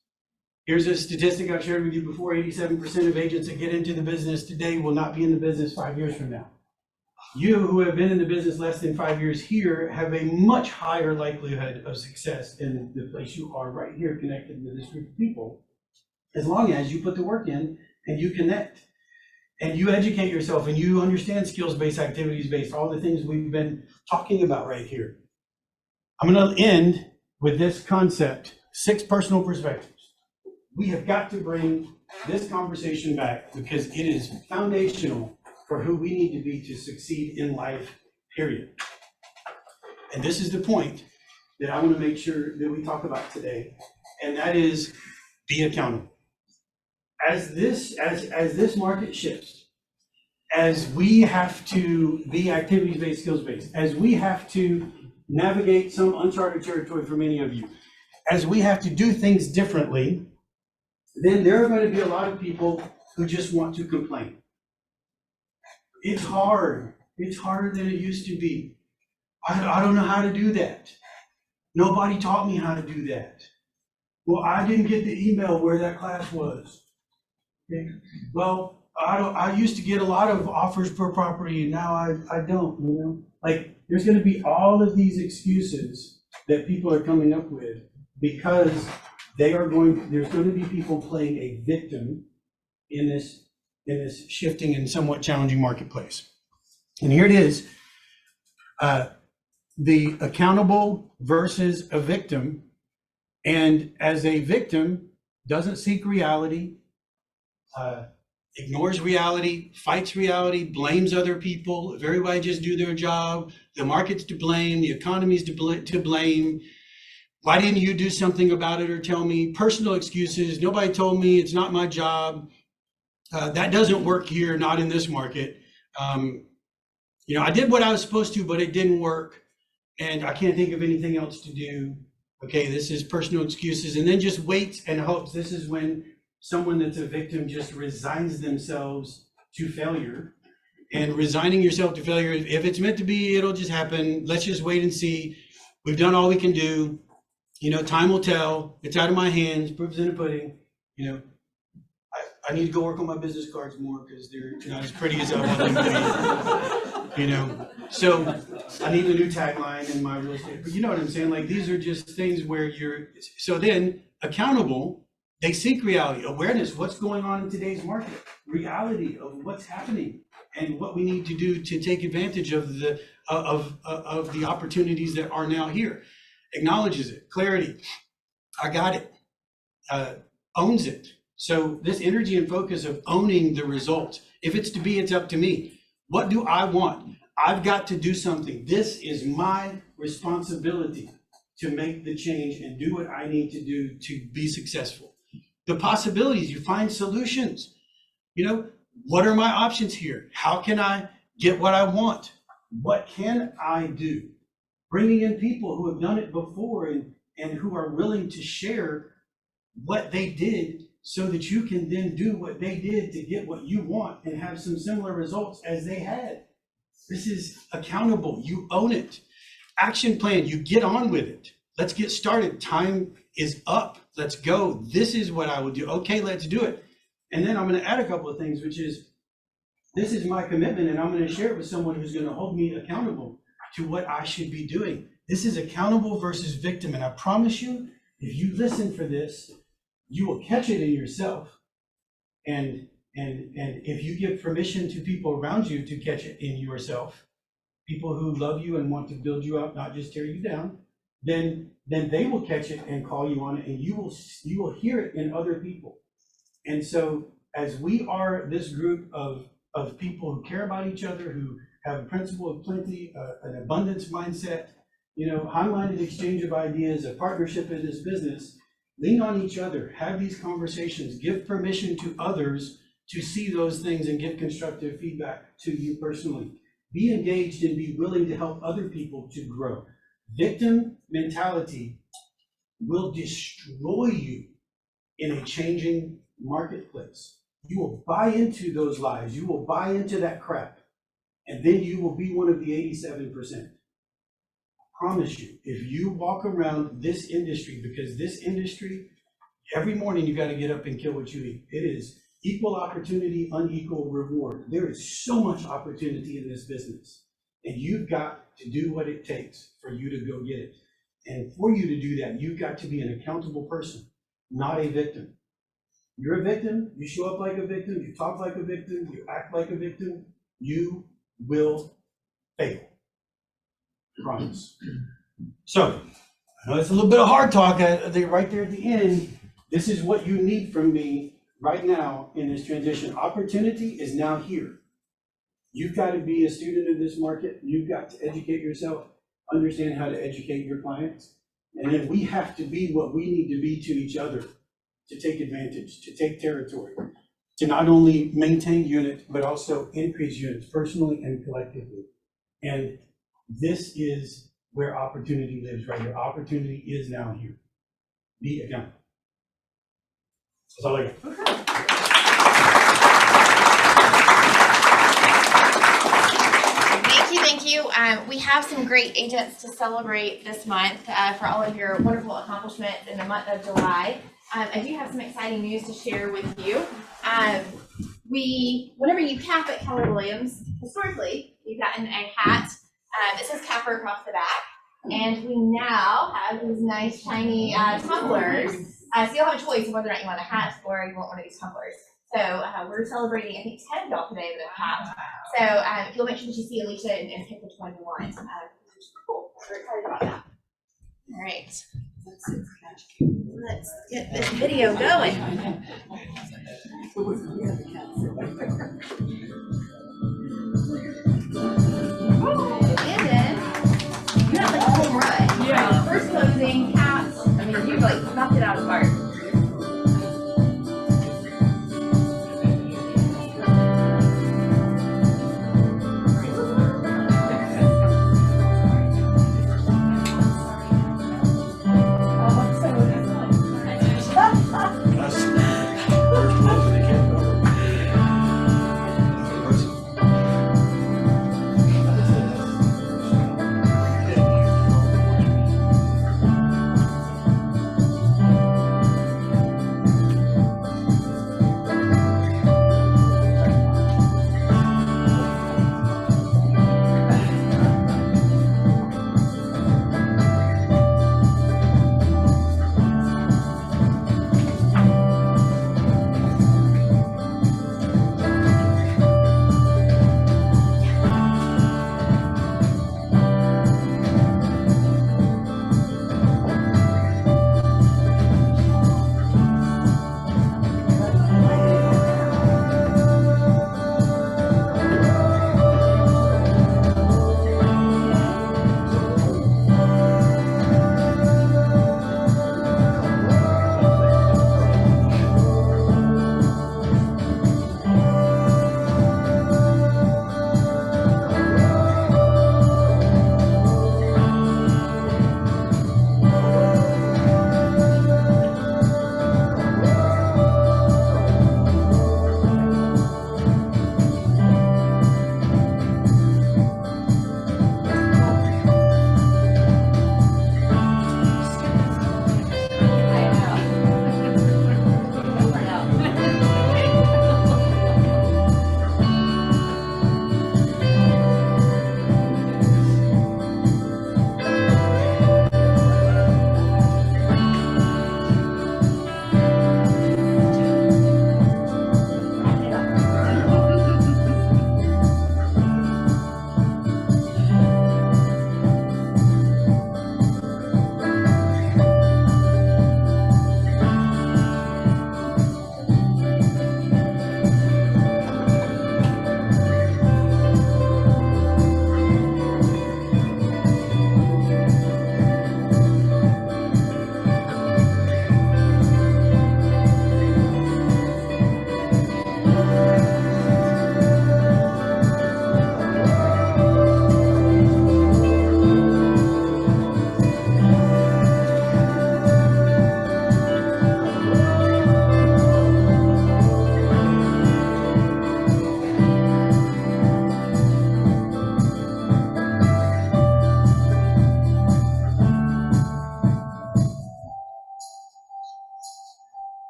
S9: Here's a statistic I've shared with you before, 87% of agents that get into the business today will not be in the business 5 years from now. You who have been in the business less than 5 years here have a much higher likelihood of success in the place you are right here connected with this group of people, as long as you put the work in and you connect and you educate yourself and you understand skills-based, activities-based, all the things we've been talking about right here. I'm going to end with this concept, 6 personal perspectives. We have got to bring this conversation back because it is foundational for who we need to be to succeed in life, period. And this is the point that I want to make sure that we talk about today, and that is be accountable. As this market shifts, as we have to be activities-based, skills-based, as we have to navigate some uncharted territory for many of you, as we have to do things differently, then there are going to be a lot of people who just want to complain. It's hard. It's harder than it used to be. I don't know how to do that. Nobody taught me how to do that. Well, I didn't get the email where that class was. Okay. Well, I used to get a lot of offers per property and now I don't, you know? Like, there's going to be all of these excuses that people are coming up with because there's going to be people playing a victim in this shifting and somewhat challenging marketplace. And here it is, the accountable versus a victim. And as a victim, doesn't seek reality, ignores reality, fights reality, blames other people. If everybody just do their job, the market's to blame, the economy's to blame. Why didn't you do something about it or tell me? Personal excuses, nobody told me, it's not my job. That doesn't work here, not in this market. You know, I did what I was supposed to, but it didn't work. And I can't think of anything else to do. Okay, this is personal excuses. And then just waits and hopes. This is when someone that's a victim just resigns themselves to failure. And resigning yourself to failure, if it's meant to be, it'll just happen. Let's just wait and see. We've done all we can do. You know, time will tell. It's out of my hands. Proof's in the pudding. You know, I need to go work on my business cards more because they're not as pretty as I want them to be. You know, so I need a new tagline in my real estate. But you know what I'm saying? Like, these are just things where so then accountable, they seek reality, awareness, what's going on in today's market, reality of what's happening and what we need to do to take advantage of the opportunities that are now here. Acknowledges it, clarity, I got it, owns it. So this energy and focus of owning the result, if it's to be, it's up to me. What do I want? I've got to do something. This is my responsibility to make the change and do what I need to do to be successful. The possibilities, you find solutions. You know, what are my options here? How can I get what I want? What can I do? Bringing in people who have done it before and who are willing to share what they did so that you can then do what they did to get what you want and have some similar results as they had. This is accountable. You own it. Action plan, you get on with it. Let's get started. Time is up. Let's go. This is what I would do. Okay, let's do it. And then I'm going to add a couple of things, which is, this is my commitment, and I'm going to share it with someone who's going to hold me accountable to what I should be doing. This is accountable versus victim. And I promise you, if you listen for this, you will catch it in yourself. And if you give permission to people around you to catch it in yourself, people who love you and want to build you up, not just tear you down, then they will catch it and call you on it, and you will hear it in other people. And so as we are this group of people who care about each other, who have a principle of plenty, an abundance mindset, you know, high-minded exchange of ideas, a partnership in this business, lean on each other, have these conversations, give permission to others to see those things and give constructive feedback to you personally. Be engaged and be willing to help other people to grow. Victim mentality will destroy you in a changing marketplace. You will buy into those lies. You will buy into that crap. And then you will be one of the 87%. I promise you, if you walk around this industry, because this industry, every morning you gotta get up and kill what you eat. It is equal opportunity, unequal reward. There is so much opportunity in this business. And you've got to do what it takes for you to go get it. And for you to do that, you've got to be an accountable person, not a victim. You're a victim, you show up like a victim, you talk like a victim, you act like a victim, you will fail. Promise. So, I know it's a little bit of hard talk right there at the end. This is what you need from me right now in this transition. Opportunity is now here. You've got to be a student of this market. You've got to educate yourself, understand how to educate your clients. And then we have to be what we need to be to each other to take advantage, to take territory, to not only maintain units, but also increase units personally and collectively. And this is where opportunity lives right here. Opportunity is now here. Be accountable. That's all I got.
S1: Thank you. We have some great agents to celebrate this month for all of your wonderful accomplishments in the month of July. I do have some exciting news to share with you. Whenever you cap at Keller Williams, historically, you've gotten a hat. It says Capper across the back. And we now have these nice shiny tumblers. So you'll have a choice of whether or not you want a hat or you want one of these tumblers. So we're celebrating, I think, 10 of y'all today that have hats. So if you'll make sure that you see Alicia and pick which one you want. Cool. We're excited about that. All right. Let's get this video going. And then you have like a home run. Yeah. First closing, caps. I mean, you like knocked it out of the park.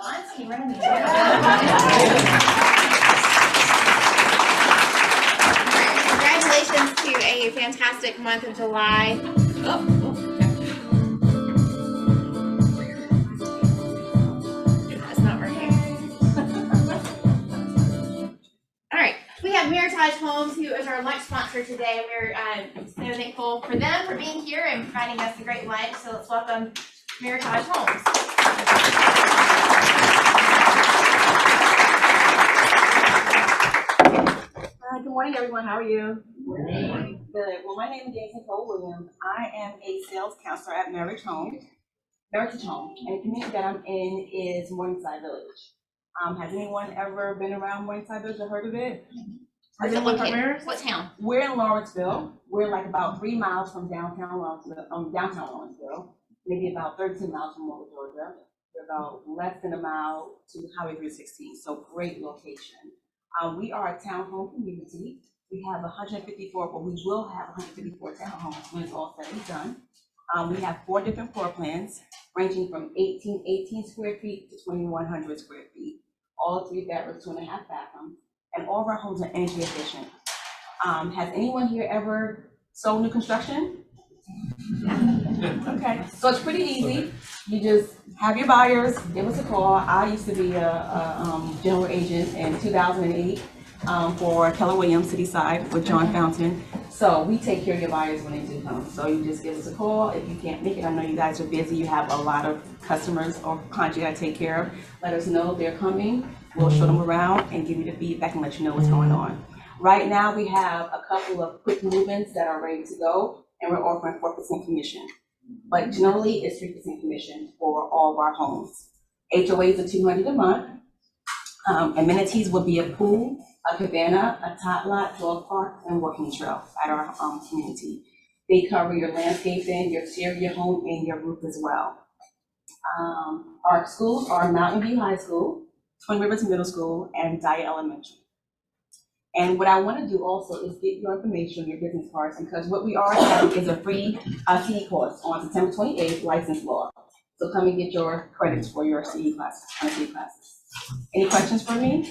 S1: Chauncey, running the Congratulations to a fantastic month of July. That's not working. All right, we have Meritage Homes, who is our lunch sponsor today. We're so thankful for them for being here and providing us a great lunch. So let's welcome Meritage Homes.
S13: Good morning, everyone. How are you? Good. Well, my name is James Nicole Williams. I am a sales counselor at Meritage Home. Meritage Home, and the community that I'm in is Morningside Village. Has anyone ever been around Morningside Village or heard of it?
S1: Where's it located? What town?
S13: We're in Lawrenceville. We're like about 3 miles from downtown Lawrenceville, maybe about 13 miles from Mobile, Georgia. We're about less than a mile to Highway 316, so great location. We are a townhome community. We have 154, but we will have 154 townhomes when it's all said and done. We have 4 different floor plans, ranging from 18 square feet to 2,100 square feet. All 3 bedrooms, 2.5 bathrooms, and all of our homes are energy efficient. Has anyone here ever sold new construction? Okay, so it's pretty easy. You just have your buyers, give us a call. I used to be a general agent in 2008 for Keller Williams City Side with John Fountain. So we take care of your buyers when they do come. So you just give us a call. If you can't make it, I know you guys are busy. You have a lot of customers or clients you gotta take care of. Let us know they're coming. We'll show them around and give you the feedback and let you know what's going on. Right now, we have a couple of quick movements that are ready to go, and we're offering 4% commission. But generally, it's 3% commission for all of our homes. HOAs are $200 a month. Amenities will be a pool, a cabana, a tot lot, dog park, and walking trail at our community. They cover your landscaping, your exterior home, and your roof as well. Our schools are Mountain View High School, Twin Rivers Middle School, and Dyer Elementary. And what I want to do also is get your information, your business cards, because what we are having is a free CE course on September 28th, licensed law. So come and get your credits for your CE classes, Any questions for me?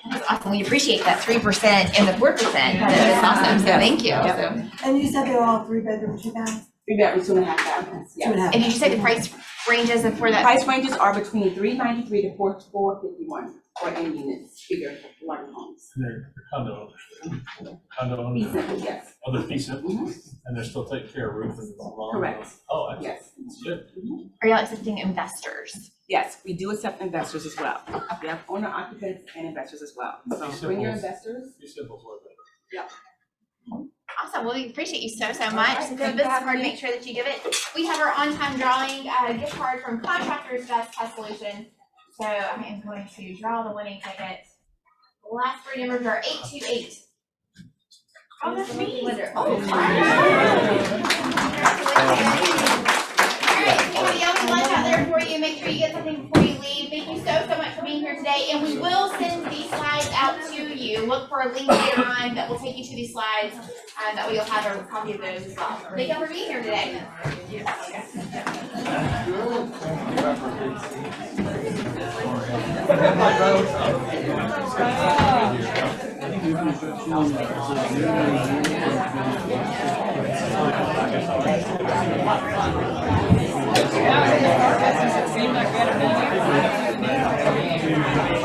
S1: That's awesome. We appreciate that 3% and the 4%. That's awesome. So thank you.
S13: Yep.
S1: So,
S11: And you said they were all 3 bedroom, 2 baths?
S13: 3 bedrooms, 2.5 bathrooms. Yes.
S11: 2.5.
S1: and did you say the price ranges for that?
S13: Price ranges are between $393 to $451 for any units, bigger, larger homes.
S3: They're condo owners,
S13: Decent, yes.
S3: oh, they're decent,
S13: Mhm.
S3: and they're still taking care of roof and all.
S13: Correct.
S3: Oh, that's
S13: Yes.
S3: good.
S1: Are y'all accepting investors?
S13: Yes, we do accept investors as well. We have owner occupants and investors as well. So bring your investors.
S3: Be simple for that.
S13: Yep.
S1: Awesome. Well, we appreciate you so much. So the business card, make sure that you give it. We have our on-time drawing gift card from Contractors Best Pest Solution. So I am going to draw the winning ticket. The last 3 numbers are 828. Oh, that's me. Oh, all right, we have a yummy lunch out there for you. Make sure you get something before you leave. Thank you so much for being here today. And we will send these slides out to you. Look for a link later on that will take you to these slides. And that way you'll have a copy of those as well. Thank you for being here today.
S2: Seemed like we had a meeting.